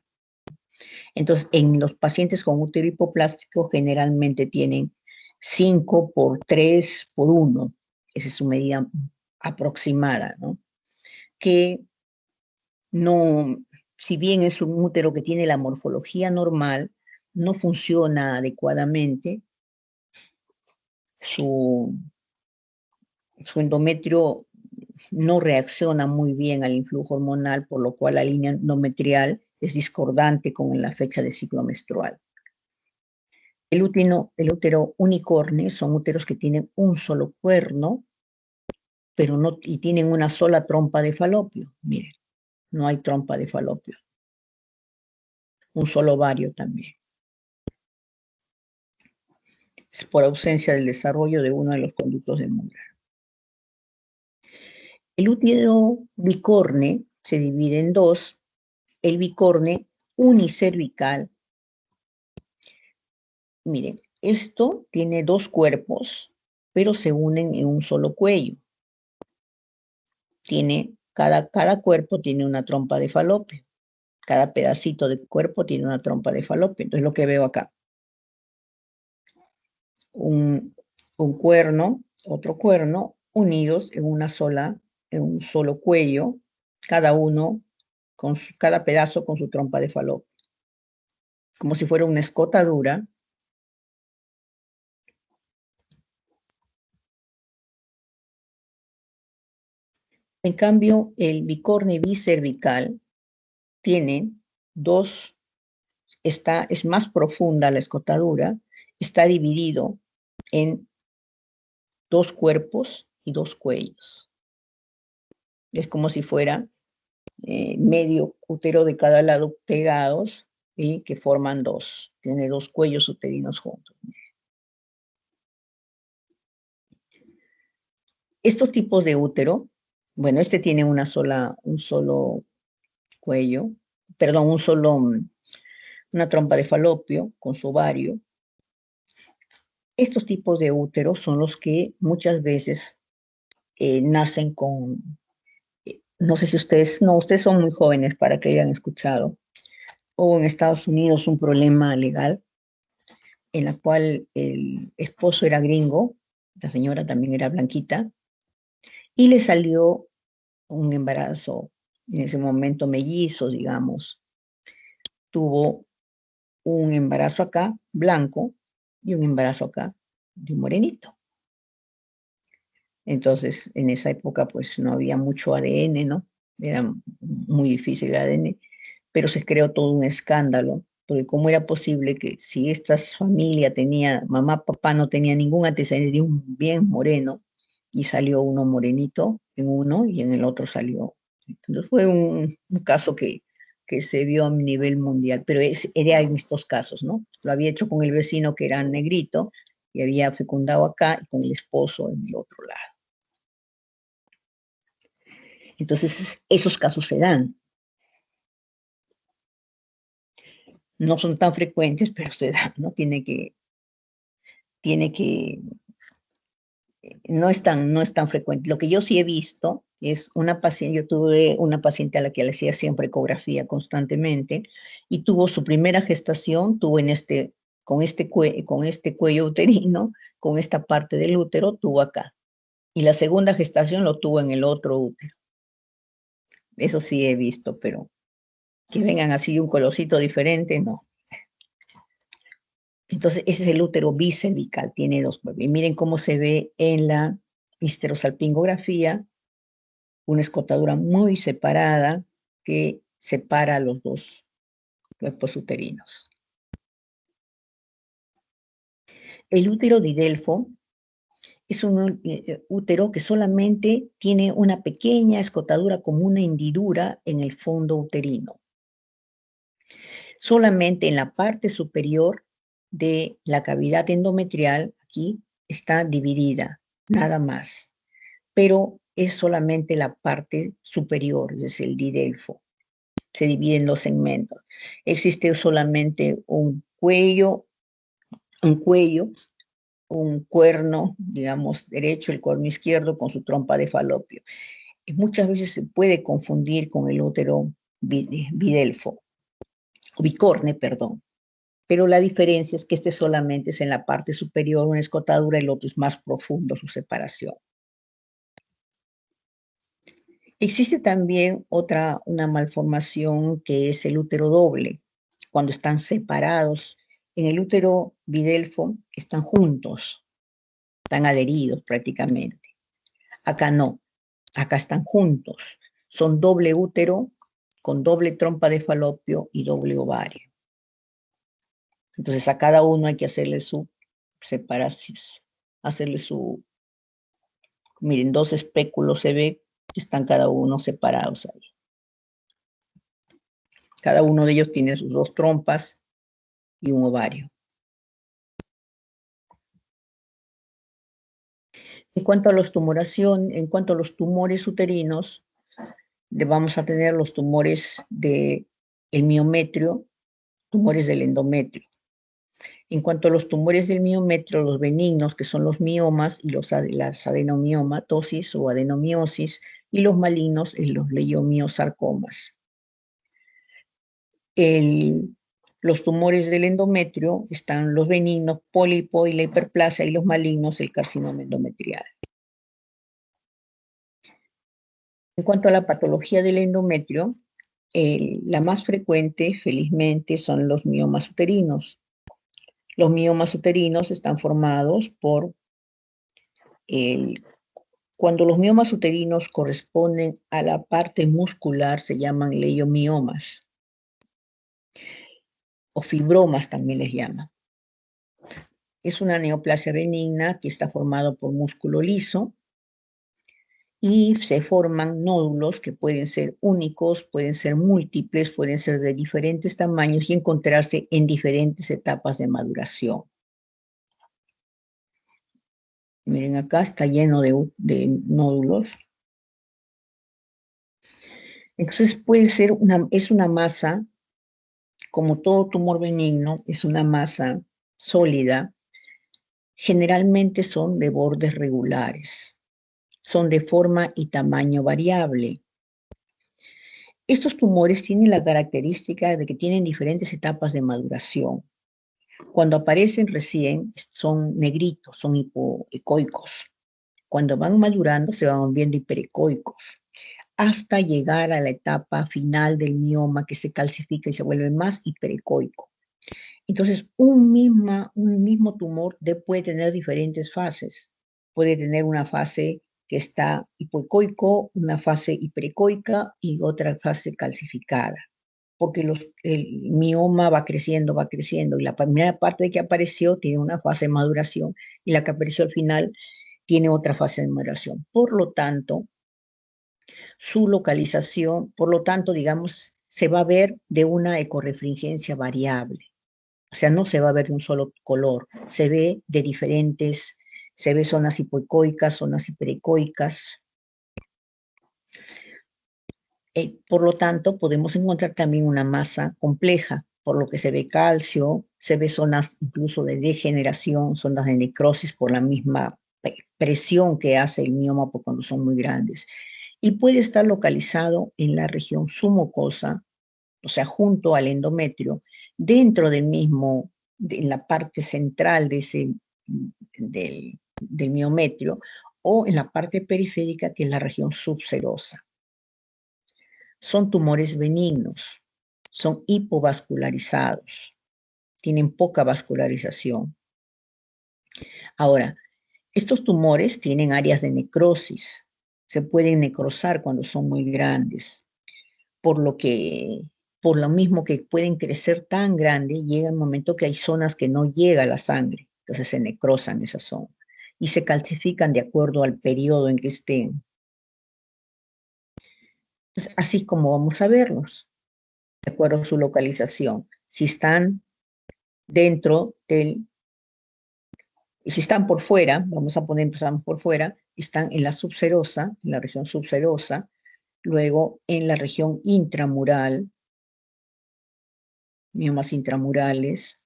Entonces, en los pacientes con útero hipoplástico generalmente tienen 5 por 3 por 1, esa es su medida aproximada, ¿no? Que no, si bien es un útero que tiene la morfología normal, no funciona adecuadamente, su endometrio no reacciona muy bien al influjo hormonal, por lo cual la línea endometrial es discordante con la fecha de ciclo menstrual. El útero unicorne son úteros que tienen un solo cuerno, pero y tienen una sola trompa de falopio. Miren, no hay trompa de falopio. Un solo ovario también. Es por ausencia del desarrollo de uno de los conductos de Muller. El útero bicorne se divide en dos. El bicorne unicervical. Miren, esto tiene 2 cuerpos, pero se unen en un solo cuello. Cada cuerpo tiene una trompa de falopio. Cada pedacito de cuerpo tiene una trompa de falopio. Entonces, lo que veo acá. Un cuerno, otro cuerno, unidos en un solo cuello, cada pedazo con su trompa de falopio. como si fuera una escotadura. En cambio, el bicorne bicervical tiene dos, es más profunda la escotadura, está dividido en dos cuerpos y dos cuellos. Es como si fuera medio útero de cada lado pegados y que forman dos, tiene dos cuellos uterinos juntos. Estos tipos de útero, bueno, este tiene un solo cuello, perdón, una trompa de falopio con su ovario. Estos tipos de útero son los que muchas veces nacen con, no sé si ustedes son muy jóvenes para que hayan escuchado, o en Estados Unidos un problema legal en la cual el esposo era gringo, la señora también era blanquita, y le salió un embarazo, en ese momento mellizo, digamos. Tuvo un embarazo acá, blanco, y un embarazo acá, de un morenito. Entonces, en esa época, pues no había mucho ADN, ¿no? Era muy difícil el ADN, pero se creó todo un escándalo, porque cómo era posible que si esta familia tenía, mamá, papá no tenía ningún antecedente de un bien moreno, y salió uno morenito en uno y en el otro salió. Entonces fue un caso que se vio a nivel mundial, pero era en estos casos, ¿no? Lo había hecho con el vecino que era negrito y había fecundado acá y con el esposo en el otro lado. Entonces, esos casos se dan. No son tan frecuentes, pero se dan, ¿no? No es tan frecuente. Lo que yo sí he visto es una paciente, yo tuve una paciente a la que le hacía siempre ecografía constantemente y tuvo su primera gestación, tuvo con este cuello uterino, con esta parte del útero, tuvo acá. Y la segunda gestación lo tuvo en el otro útero. Eso sí he visto, pero que vengan así un colorcito diferente, no. Entonces, ese es el útero bicervical, tiene dos cuerpos. Y miren cómo se ve en la histerosalpingografía, una escotadura muy separada que separa los dos cuerpos uterinos. El útero didelfo es un útero que solamente tiene una pequeña escotadura como una hendidura en el fondo uterino. Solamente en la parte superior de la cavidad endometrial, aquí está dividida, nada más. Pero es solamente la parte superior, es el didelfo. Se divide en dos segmentos. Existe solamente un cuello, un cuerno, digamos, derecho, el cuerno izquierdo con su trompa de falopio. Y muchas veces se puede confundir con el útero bidelfo, o bicorne, perdón. Pero la diferencia es que este solamente es en la parte superior, una escotadura, el otro es más profundo su separación. Existe también una malformación que es el útero doble, cuando están separados. En el útero bidelfo están juntos, están adheridos prácticamente. Acá no, acá están juntos. Son doble útero con doble trompa de falopio y doble ovario. Entonces a cada uno hay que hacerle su separación, miren, dos espéculos se ve que están cada uno separados ahí. Cada uno de ellos tiene sus dos trompas y un ovario. En cuanto a los tumores uterinos, vamos a tener los tumores del miometrio, tumores del endometrio. En cuanto a los tumores del miometrio, los benignos, que son los miomas y las adenomiomatosis o adenomiosis, y los malignos, los leiomiosarcomas. Los tumores del endometrio están los benignos, pólipo y la hiperplasia, y los malignos, el carcinoma endometrial. En cuanto a la patología del endometrio, La más frecuente, felizmente, son los miomas uterinos. Los miomas uterinos están formados por cuando los miomas uterinos corresponden a la parte muscular, se llaman leiomiomas, o fibromas también les llaman. Es una neoplasia benigna que está formado por músculo liso y se forman nódulos que pueden ser únicos, pueden ser múltiples, pueden ser de diferentes tamaños y encontrarse en diferentes etapas de maduración. Miren acá, está lleno de nódulos. Entonces puede ser es una masa, como todo tumor benigno, es una masa sólida. Generalmente son de bordes regulares, son de forma y tamaño variable. Estos tumores tienen la característica de que tienen diferentes etapas de maduración. Cuando aparecen recién son negritos, son hipoecoicos. Cuando van madurando se van volviendo hiperecoicos, hasta llegar a la etapa final del mioma que se calcifica y se vuelve más hiperecoico. Entonces, un mismo tumor puede tener diferentes fases. Puede tener una fase que está hipoecoico, una fase hiperecoica y otra fase calcificada. Porque el mioma va creciendo, y la primera parte que apareció tiene una fase de maduración y la que apareció al final tiene otra fase de maduración. Por lo tanto, su localización, digamos, se va a ver de una ecorefringencia variable. O sea, no se va a ver de un solo color, se ve de diferentes, se ve zonas hipoecoicas, zonas hiperecoicas. Por lo tanto, podemos encontrar también una masa compleja, por lo que se ve calcio, se ve zonas incluso de degeneración, zonas de necrosis por la misma presión que hace el mioma por cuando son muy grandes. Y puede estar localizado en la región submucosa, o sea, junto al endometrio, dentro del mismo, en la parte central del miometrio, o en la parte periférica, que es la región subserosa. Son tumores benignos, son hipovascularizados, tienen poca vascularización. Ahora, estos tumores tienen áreas de necrosis, se pueden necrosar cuando son muy grandes, por lo mismo que pueden crecer tan grande, llega el momento que hay zonas que no llega la sangre, entonces se necrosan esas zonas y se calcifican de acuerdo al periodo en que estén. Entonces, así como vamos a verlos, de acuerdo a su localización. Si están dentro y si están por fuera, empezamos por fuera, están en la subserosa, en la región subserosa, luego en la región intramural, miomas intramurales,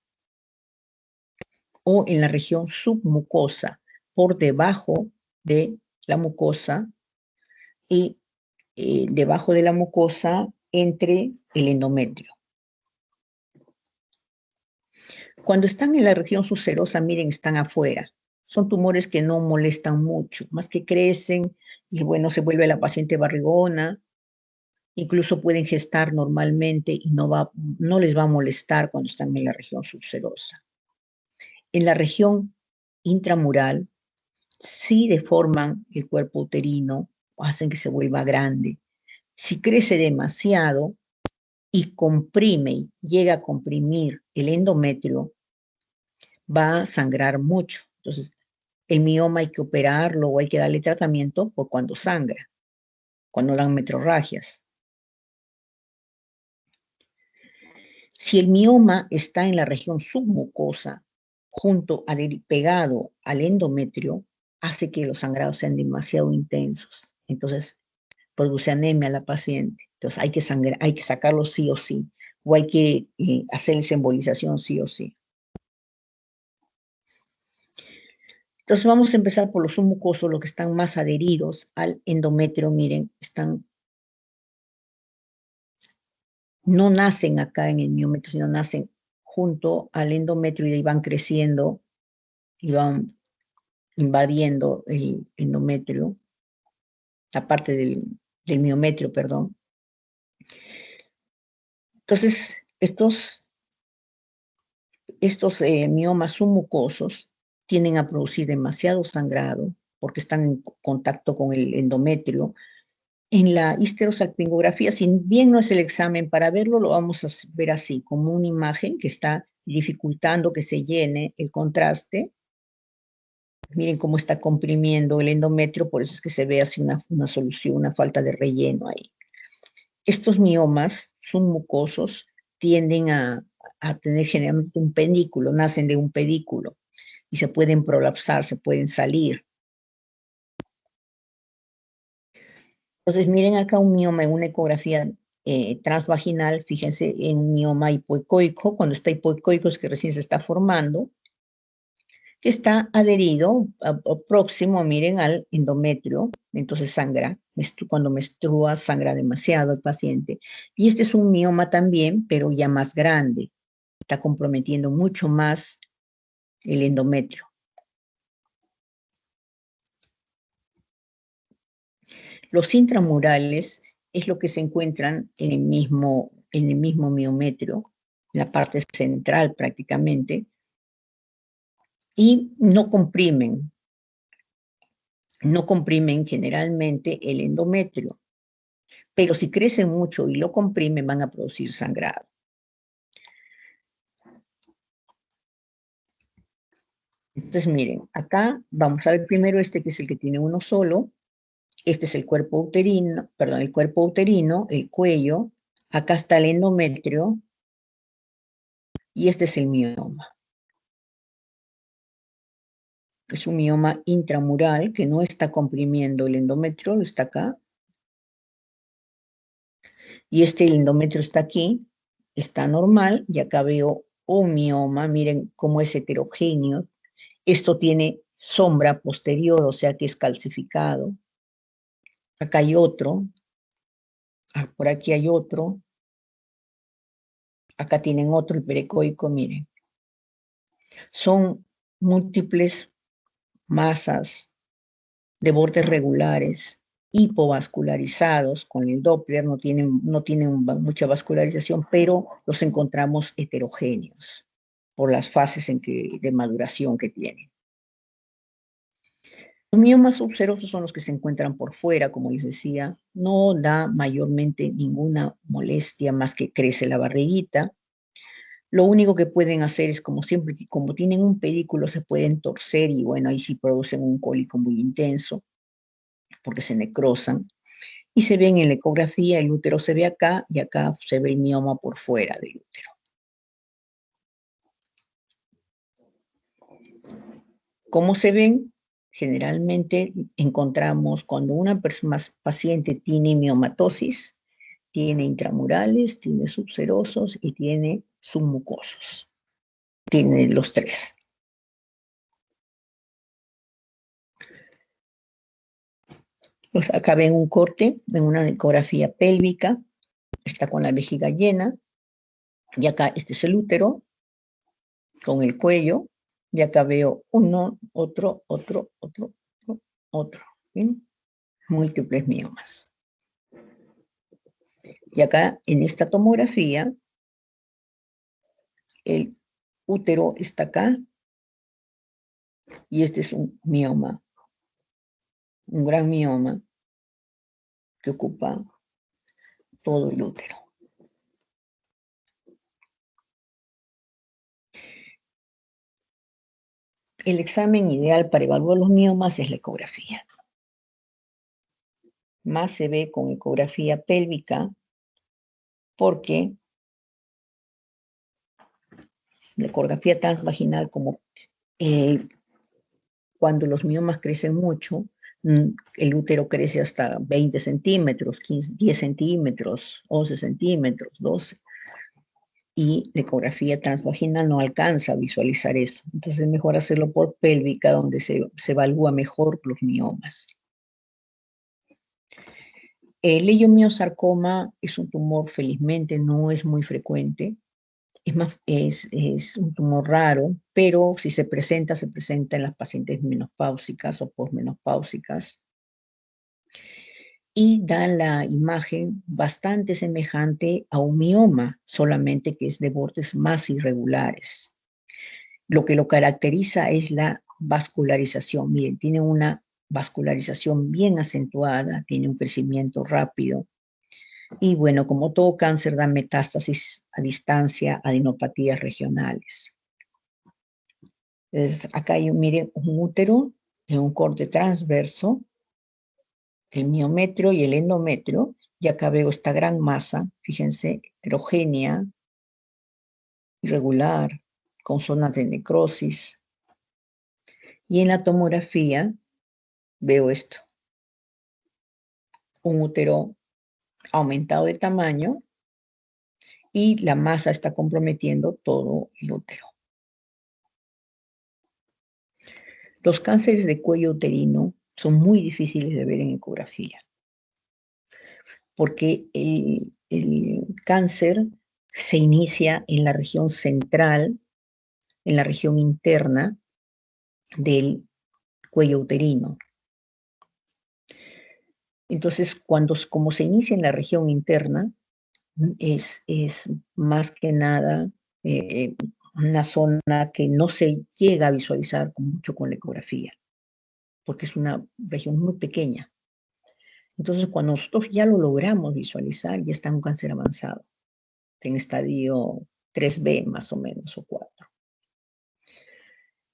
o en la región submucosa, por debajo de la mucosa y debajo de la mucosa entre el endometrio. Cuando están en la región subserosa, miren, están afuera. Son tumores que no molestan mucho, más que crecen y bueno, se vuelve la paciente barrigona. Incluso pueden gestar normalmente y no les va a molestar cuando están en la región subserosa. En la región intramural, sí deforman el cuerpo uterino, hacen que se vuelva grande. Si crece demasiado y comprime, llega a comprimir el endometrio, va a sangrar mucho. Entonces, el mioma hay que operarlo o hay que darle tratamiento por cuando sangra, cuando dan metrorragias. Si el mioma está en la región submucosa, pegado al endometrio, hace que los sangrados sean demasiado intensos. Entonces, produce anemia a la paciente. Entonces, hay que sacarlo sí o sí, o hay que hacerles embolización sí o sí. Entonces, vamos a empezar por los submucosos, los que están más adheridos al endometrio. Miren, no nacen acá en el miometrio, sino nacen junto al endometrio y ahí van creciendo y van invadiendo el endometrio, la parte del miometrio, perdón. Entonces, estos miomas submucosos tienden a producir demasiado sangrado porque están en contacto con el endometrio. En la histerosalpingografía, si bien no es el examen para verlo, lo vamos a ver así, como una imagen que está dificultando que se llene el contraste. Miren cómo está comprimiendo el endometrio, por eso es que se ve así una solución, una falta de relleno ahí. Estos miomas submucosos tienden a tener generalmente un pedículo, nacen de un pedículo y se pueden prolapsar, se pueden salir. Entonces, miren acá un mioma en una ecografía transvaginal, fíjense en un mioma hipoecoico, cuando está hipoecoico es que recién se está formando, que está adherido próximo, miren, al endometrio, entonces sangra, cuando menstrua sangra demasiado el paciente. Y este es un mioma también, pero ya más grande, está comprometiendo mucho más el endometrio. Los intramurales es lo que se encuentran en el mismo miometrio, en la parte central prácticamente, y no comprimen generalmente el endometrio, pero si crecen mucho y lo comprimen van a producir sangrado. Entonces miren, acá vamos a ver primero este que es el que tiene uno solo. Este es el cuerpo uterino, el cuello. Acá está el endometrio y este es el mioma. Es un mioma intramural que no está comprimiendo el endometrio, está acá. Y el endometrio está aquí, está normal, y acá veo un mioma, miren cómo es heterogéneo. Esto tiene sombra posterior, o sea que es calcificado. Acá hay otro, por aquí hay otro. Acá tienen otro hiperecoico, miren. Son múltiples masas de bordes regulares, hipovascularizados con el Doppler, no tienen mucha vascularización, pero los encontramos heterogéneos por las fases de maduración que tienen. Los miomas subserosos son los que se encuentran por fuera, como les decía, no da mayormente ninguna molestia más que crece la barriguita. Lo único que pueden hacer es, como siempre, como tienen un pedículo, se pueden torcer y bueno, ahí sí producen un cólico muy intenso porque se necrosan. Y se ven en la ecografía, el útero se ve acá y acá se ve el mioma por fuera del útero. ¿Cómo se ven? Generalmente encontramos cuando una paciente tiene miomatosis, tiene intramurales, tiene subserosos y tiene submucosos. Tiene los tres. Pues acá ven un corte, ven una ecografía pélvica, está con la vejiga llena, y acá este es el útero, con el cuello, y acá veo uno, otro, ¿bien? Múltiples miomas. Y acá en esta tomografía, el útero está acá, y este es un mioma, un gran mioma que ocupa todo el útero. El examen ideal para evaluar los miomas es la ecografía. Más se ve con ecografía pélvica porque la ecografía transvaginal, como cuando los miomas crecen mucho, el útero crece hasta 20 centímetros, 15, 10 centímetros, 11 centímetros, 12. Y la ecografía transvaginal no alcanza a visualizar eso. Entonces es mejor hacerlo por pélvica, donde se evalúa mejor los miomas. El leiomiosarcoma es un tumor, felizmente, no es muy frecuente. Es un tumor raro, pero si se presenta en las pacientes menopáusicas o posmenopáusicas. y da la imagen bastante semejante a un mioma, solamente que es de bordes más irregulares. Lo que lo caracteriza es la vascularización. Miren, tiene una vascularización bien acentuada, tiene un crecimiento rápido. Y bueno, como todo cáncer, da metástasis a distancia, adenopatías regionales. Entonces, acá hay, miren, un útero en un corte transverso, el miometrio y el endometrio, y acá veo esta gran masa, fíjense, heterogénea, irregular, con zonas de necrosis. Y en la tomografía veo esto, un útero aumentado de tamaño y la masa está comprometiendo todo el útero. Los cánceres de cuello uterino son muy difíciles de ver en ecografía, porque el cáncer se inicia en la región central, en la región interna del cuello uterino. Entonces, como se inicia en la región interna, es más que nada una zona que no se llega a visualizar mucho con la ecografía, porque es una región muy pequeña. Entonces, cuando nosotros ya lo logramos visualizar, ya está un cáncer avanzado, en estadio 3B más o menos, o 4.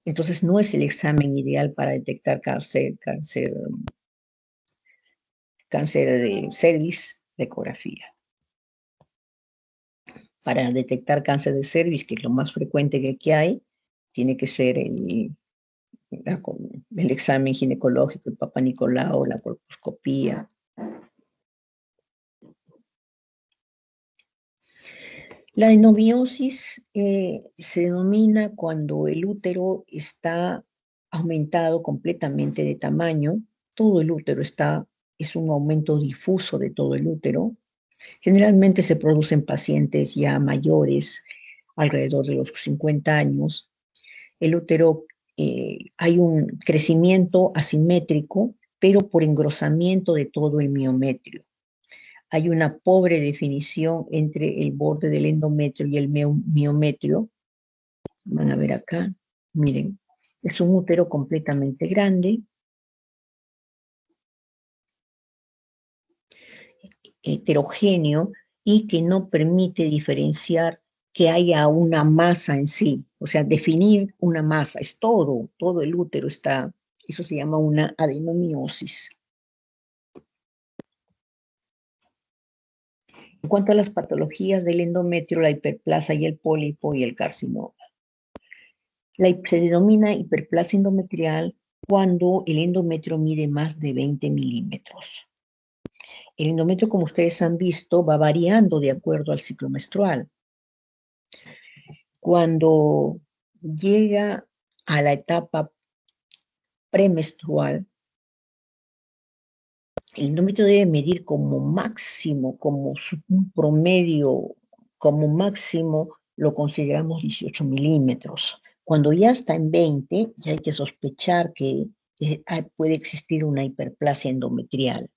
Entonces, no es el examen ideal para detectar cáncer de cervix de ecografía. Para detectar cáncer de cervix, que es lo más frecuente que hay, tiene que ser el examen ginecológico, el Papa Nicolau, la colposcopía. La adenomiosis se denomina cuando el útero está aumentado completamente de tamaño. Todo el útero es un aumento difuso de todo el útero. Generalmente se produce en pacientes ya mayores, alrededor de los 50 años. El útero, hay un crecimiento asimétrico, pero por engrosamiento de todo el miometrio. Hay una pobre definición entre el borde del endometrio y el miometrio. Van a ver acá, miren, es un útero completamente grande, heterogéneo, y que no permite diferenciar que haya una masa en sí, o sea, definir una masa, es todo el útero está, eso se llama una adenomiosis. En cuanto a las patologías del endometrio, la hiperplasia y el pólipo y el carcinoma. Se denomina hiperplasia endometrial cuando el endometrio mide más de 20 milímetros. El endometrio, como ustedes han visto, va variando de acuerdo al ciclo menstrual. Cuando llega a la etapa premenstrual, el endometrio debe medir como máximo, como un promedio, como máximo lo consideramos 18 milímetros. Cuando ya está en 20, ya hay que sospechar que puede existir una hiperplasia endometrial.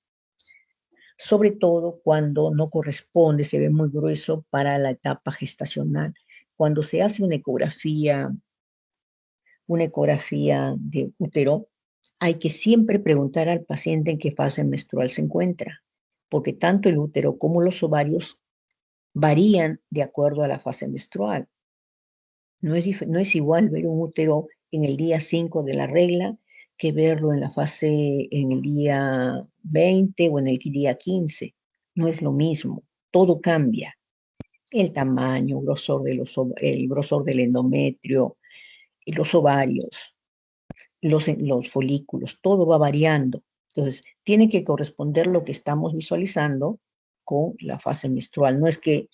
Sobre todo cuando no corresponde, se ve muy grueso para la etapa gestacional. Cuando se hace una ecografía de útero, hay que siempre preguntar al paciente en qué fase menstrual se encuentra, porque tanto el útero como los ovarios varían de acuerdo a la fase menstrual. No es igual ver un útero en el día 5 de la regla que verlo en el día 20 o en el día 15. No es lo mismo, todo cambia. El tamaño, el grosor del endometrio, los ovarios, los folículos, todo va variando. Entonces, tiene que corresponder lo que estamos visualizando con la fase menstrual. No es que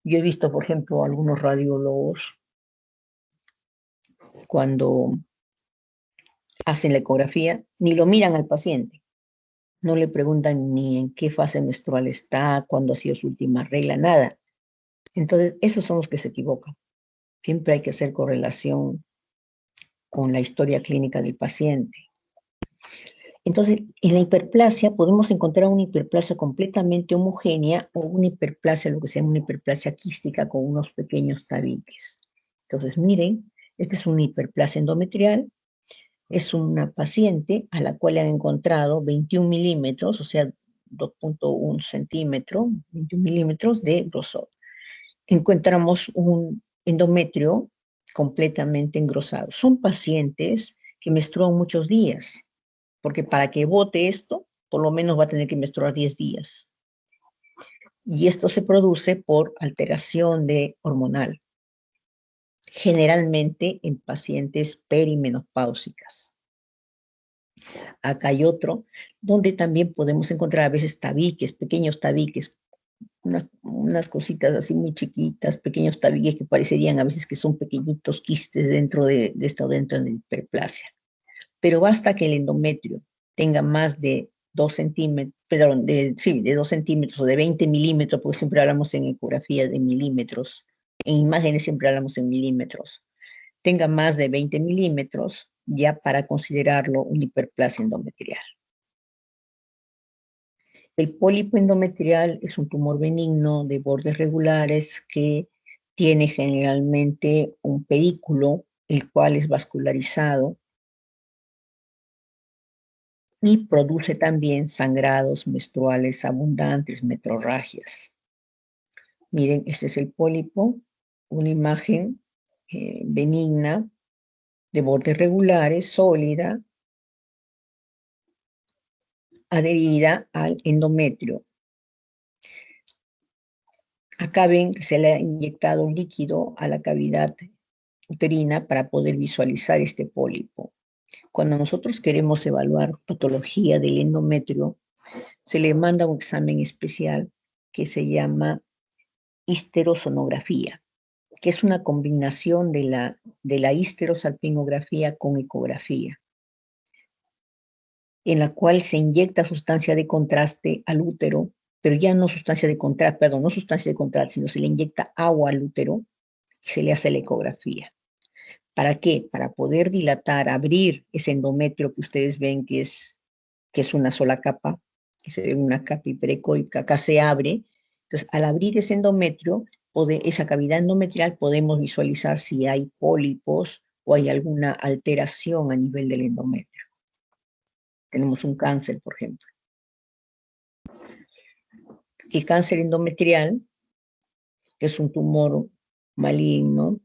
yo he visto, por ejemplo, algunos radiólogos cuando hacen la ecografía, ni lo miran al paciente. No le preguntan ni en qué fase menstrual está, cuándo ha sido su última regla, nada. Entonces, esos son los que se equivocan. Siempre hay que hacer correlación con la historia clínica del paciente. Entonces, en la hiperplasia podemos encontrar una hiperplasia completamente homogénea o una hiperplasia, lo que se llama una hiperplasia quística con unos pequeños tabiques. Entonces, miren, esta es una hiperplasia endometrial. Es una paciente a la cual le han encontrado 21 milímetros, o sea, 2.1 centímetro, 21 milímetros de grosor. Encontramos un endometrio completamente engrosado. Son pacientes que menstruan muchos días, porque para que bote esto, por lo menos va a tener que menstruar 10 días. Y esto se produce por alteración hormonal, generalmente en pacientes perimenopáusicas. Acá hay otro, donde también podemos encontrar a veces tabiques, pequeños tabiques, unas cositas así muy chiquitas, pequeños tabiques que parecerían a veces que son pequeñitos quistes dentro de esto, dentro de la hiperplasia. Pero basta que el endometrio tenga más de 2 centímetros, perdón, de 2 centímetros o de 20 milímetros, porque siempre hablamos en ecografía de milímetros, en imágenes siempre hablamos en milímetros, tenga más de 20 milímetros ya para considerarlo una hiperplasia endometrial. El pólipo endometrial es un tumor benigno de bordes regulares que tiene generalmente un pedículo, el cual es vascularizado y produce también sangrados menstruales abundantes, metrorragias. Miren, este es el pólipo, una imagen benigna de bordes regulares, sólida, adherida al endometrio. Acá ven que se le ha inyectado líquido a la cavidad uterina para poder visualizar este pólipo. Cuando nosotros queremos evaluar patología del endometrio, se le manda un examen especial que se llama histerosonografía, que es una combinación de la histerosalpingografía con ecografía, en la cual se inyecta sustancia de contraste al útero, pero ya no sustancia de contraste, perdón, no sustancia de contraste, sino se le inyecta agua al útero y se le hace la ecografía. ¿Para qué? Para poder dilatar, abrir ese endometrio que ustedes ven que es una sola capa, que se ve una capa hiperecoica, acá se abre. Entonces, al abrir ese endometrio, esa cavidad endometrial, podemos visualizar si hay pólipos o hay alguna alteración a nivel del endometrio. Tenemos un cáncer, por ejemplo. El cáncer endometrial, que es un tumor maligno,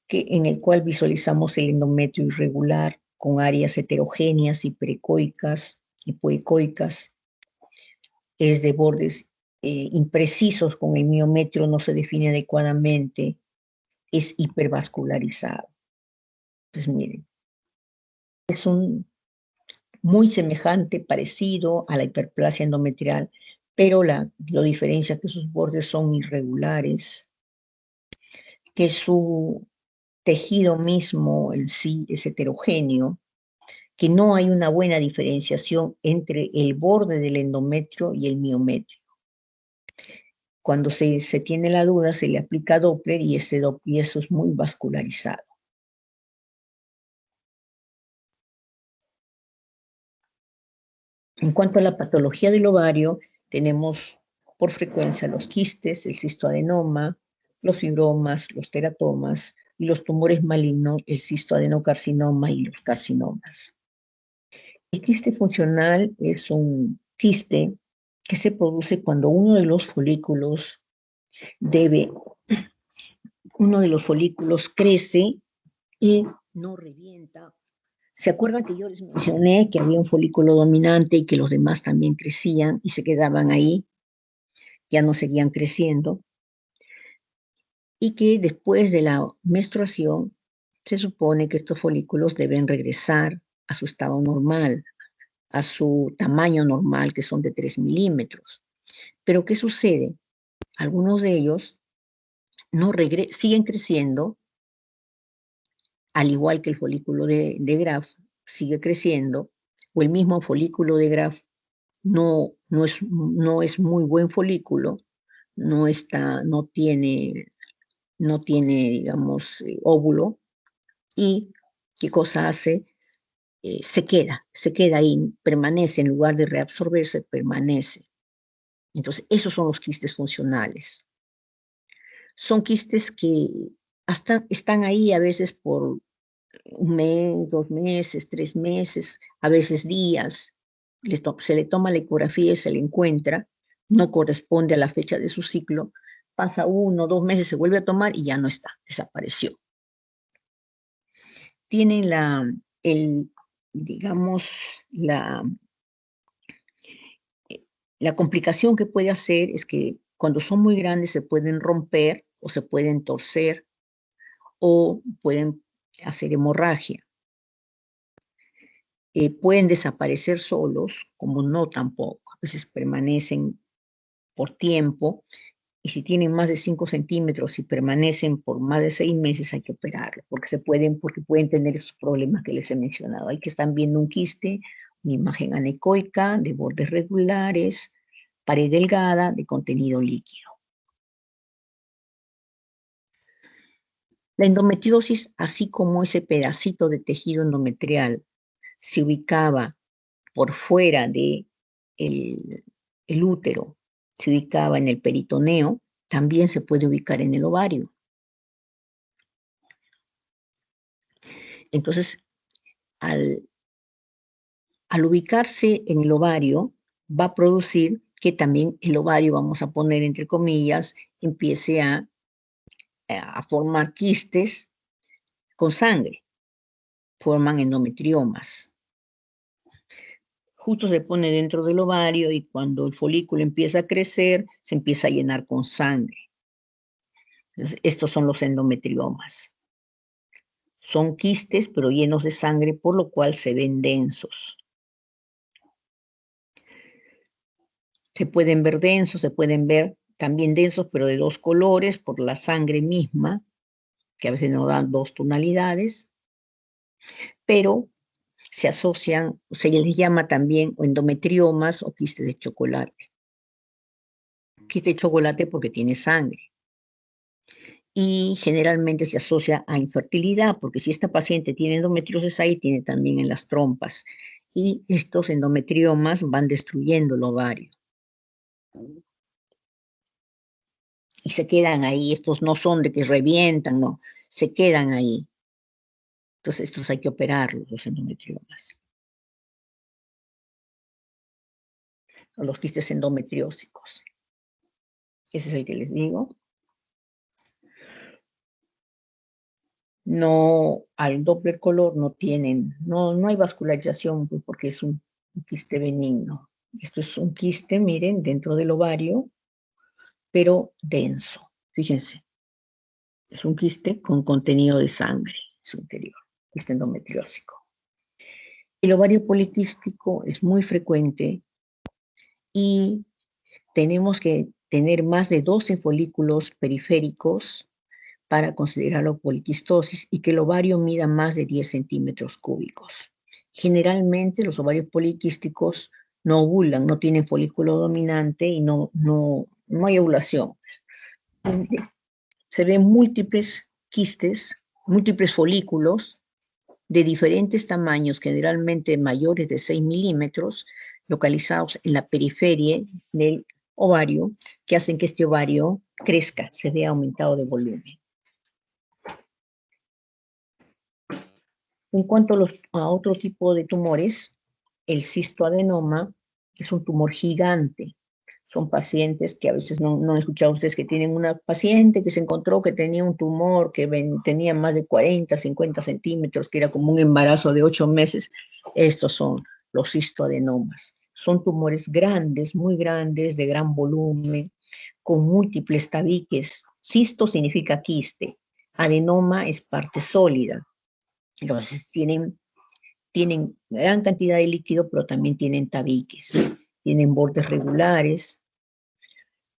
en el cual visualizamos el endometrio irregular con áreas heterogéneas, hiperecoicas, hipoecoicas, es de bordes imprecisos con el miometrio, no se define adecuadamente, es hipervascularizado. Entonces, miren, es muy semejante, parecido a la hiperplasia endometrial, pero lo diferencia que sus bordes son irregulares, que su tejido mismo en sí es heterogéneo, que no hay una buena diferenciación entre el borde del endometrio y el miometrio. Cuando se tiene la duda, se le aplica Doppler y eso es muy vascularizado. En cuanto a la patología del ovario, tenemos por frecuencia los quistes, el cistoadenoma, los fibromas, los teratomas y los tumores malignos, el cistoadenocarcinoma y los carcinomas. El quiste funcional es un quiste que se produce cuando uno de los folículos crece y no revienta. ¿Se acuerdan que yo les mencioné que había un folículo dominante y que los demás también crecían y se quedaban ahí? Ya no seguían creciendo. Y que después de la menstruación se supone que estos folículos deben regresar a su estado normal, a su tamaño normal, que son de 3 milímetros. Pero ¿qué sucede? Algunos de ellos siguen creciendo, al igual que el folículo de Graf sigue creciendo, o el mismo folículo de Graf no es muy buen folículo, no tiene, digamos, óvulo, y ¿qué cosa hace? se queda ahí, permanece, en lugar de reabsorberse, permanece. Entonces, esos son los quistes funcionales. Son quistes que hasta están ahí a veces por un mes, 2 meses, 3 meses, a veces días. Se le toma la ecografía y se le encuentra, no corresponde a la fecha de su ciclo, pasa 1 o 2 meses, se vuelve a tomar y ya no está, desapareció. Tienen digamos, la complicación que puede hacer es que cuando son muy grandes se pueden romper o se pueden torcer o pueden hacer hemorragia. Pueden desaparecer solos, como no tampoco. A veces permanecen por tiempo, y si tienen más de 5 centímetros y permanecen por más de 6 meses, hay que operarlo, porque pueden tener esos problemas que les he mencionado. Hay que estar viendo un quiste, una imagen anecoica, de bordes regulares, pared delgada, de contenido líquido. La endometriosis, así como ese pedacito de tejido endometrial se ubicaba por fuera de el útero, se ubicaba en el peritoneo, también se puede ubicar en el ovario. Entonces, al ubicarse en el ovario, va a producir que también el ovario, vamos a poner entre comillas, empiece a formar quistes con sangre, forman endometriomas. Justo se pone dentro del ovario y cuando el folículo empieza a crecer, se empieza a llenar con sangre. Entonces, estos son los endometriomas. Son quistes, pero llenos de sangre, por lo cual se ven densos. Se pueden ver densos, se pueden ver también densos, pero de 2 colores, por la sangre misma, que a veces nos dan 2 tonalidades, pero se asocian, se les llama también endometriomas o quistes de chocolate. Quiste de chocolate porque tiene sangre. Y generalmente se asocia a infertilidad, porque si esta paciente tiene endometriosis ahí, tiene también en las trompas. Y estos endometriomas van destruyendo el ovario. Y se quedan ahí, estos no son de que revientan, no, se quedan ahí. Entonces estos hay que operarlos, los endometriomas. O los quistes endometriósicos. Ese es el que les digo. No, al Doppler color no tienen, no hay vascularización, pues, porque es un quiste benigno. Esto es un quiste, miren, dentro del ovario, pero denso. Fíjense, es un quiste con contenido de sangre en su interior, quiste endometriósico. El ovario poliquístico es muy frecuente y tenemos que tener más de 12 folículos periféricos para considerarlo poliquistosis y que el ovario mida más de 10 centímetros cúbicos. Generalmente los ovarios poliquísticos no ovulan, no tienen folículo dominante y no hay ovulación. Se ven múltiples quistes, múltiples folículos de diferentes tamaños, generalmente mayores de 6 milímetros, localizados en la periferia del ovario, que hacen que este ovario crezca, se vea aumentado de volumen. En cuanto a otro tipo de tumores, el cistoadenoma es un tumor gigante. Son pacientes que a veces no han escuchado ustedes que tienen una paciente que se encontró que tenía un tumor que tenía más de 40, 50 centímetros, que era como un embarazo de 8 meses. Estos son los cistoadenomas. Son tumores grandes, muy grandes, de gran volumen, con múltiples tabiques. Cisto significa quiste. Adenoma es parte sólida. Entonces tienen gran cantidad de líquido, pero también tienen tabiques. Tienen bordes regulares.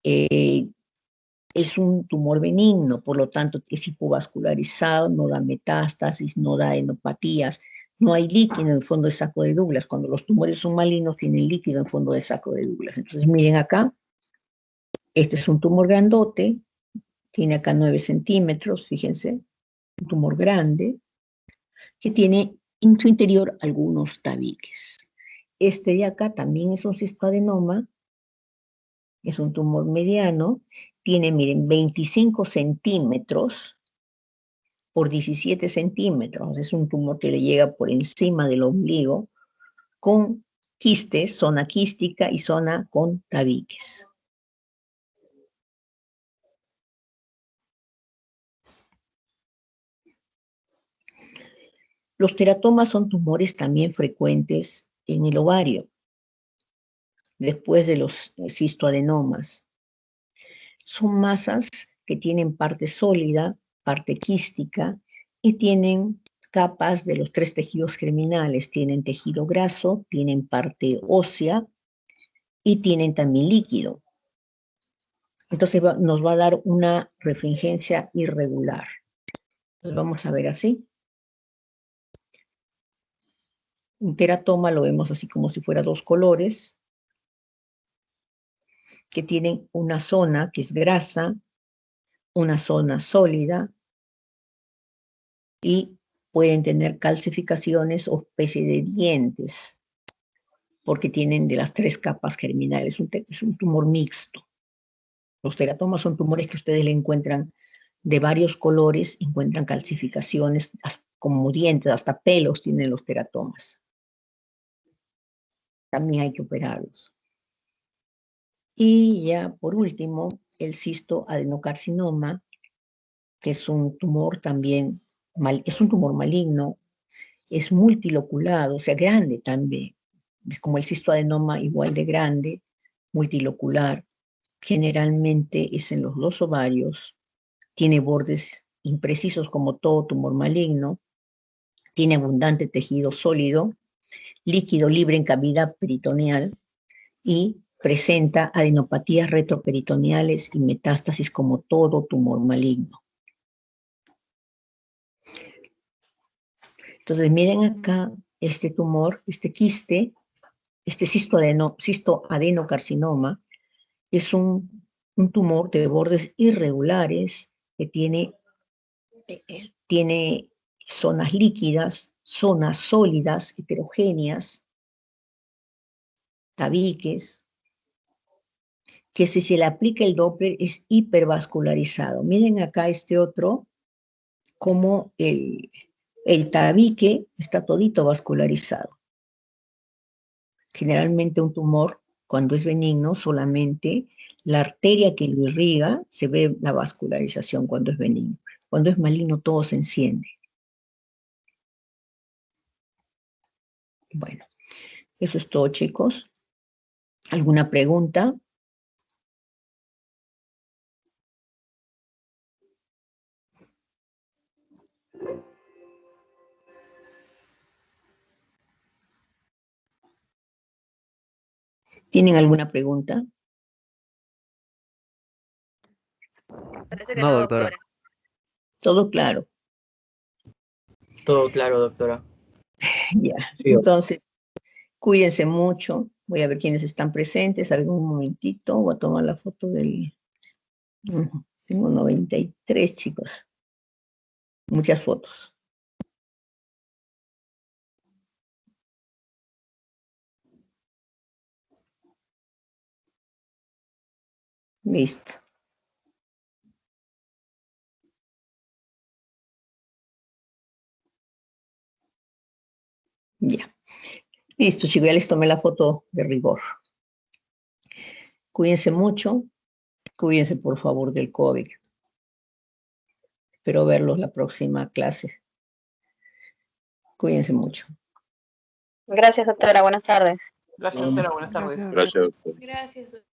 Es un tumor benigno, por lo tanto es hipovascularizado, no da metástasis, no da enopatías, no hay líquido en el fondo de saco de Douglas. Cuando los tumores son malignos, tienen líquido en el fondo de saco de Douglas. Entonces miren acá, este es un tumor grandote, tiene acá 9 centímetros, fíjense, un tumor grande, que tiene en su interior algunos tabiques. Este de acá también es un cistoadenoma, es un tumor mediano, tiene, miren, 25 centímetros por 17 centímetros, es un tumor que le llega por encima del ombligo, con quistes, zona quística y zona con tabiques. Los teratomas son tumores también frecuentes en el ovario, después de los cistoadenomas. Son masas que tienen parte sólida, parte quística, y tienen capas de los 3 tejidos germinales. Tienen tejido graso, tienen parte ósea y tienen también líquido. Entonces nos va a dar una refringencia irregular. Entonces vamos a ver así. Un teratoma lo vemos así como si fuera 2 colores, que tienen una zona que es grasa, una zona sólida, y pueden tener calcificaciones o especie de dientes, porque tienen de las 3 capas germinales. Es un tumor mixto. Los teratomas son tumores que ustedes le encuentran de varios colores, encuentran calcificaciones como dientes, hasta pelos tienen los teratomas. También hay que operarlos. Y ya por último, el cistoadenocarcinoma, que es un tumor también, es un tumor maligno, es multiloculado, o sea, grande también. Es como el cistoadenoma, igual de grande, multilocular. Generalmente es en los 2 ovarios, tiene bordes imprecisos como todo tumor maligno, tiene abundante tejido sólido, líquido libre en cavidad peritoneal y presenta adenopatías retroperitoneales y metástasis como todo tumor maligno. Entonces, miren acá este tumor, este quiste, este cistoadenocarcinoma, es un tumor de bordes irregulares que tiene zonas líquidas, zonas sólidas, heterogéneas, tabiques, que si se le aplica el Doppler es hipervascularizado. Miren acá este otro, como el tabique está todito vascularizado. Generalmente un tumor, cuando es benigno, solamente la arteria que lo irriga, se ve la vascularización cuando es benigno. Cuando es maligno, todo se enciende. Bueno, eso es todo, chicos. ¿Alguna pregunta? ¿Tienen alguna pregunta? Parece que No, no, doctora. doctora. ¿Todo claro? Todo claro, doctora. Ya, Sí, entonces, cuídense mucho. Voy a ver quiénes están presentes. Algún momentito. Voy a tomar la foto del... Tengo 93, chicos. Muchas fotos. Listo. Ya. Listo, chicos, ya les tomé la foto de rigor. Cuídense mucho. Cuídense, por favor, del COVID. Espero verlos la próxima clase. Cuídense mucho. Gracias, doctora. Buenas tardes. Gracias, doctora. Buenas tardes. Gracias, doctor. Gracias.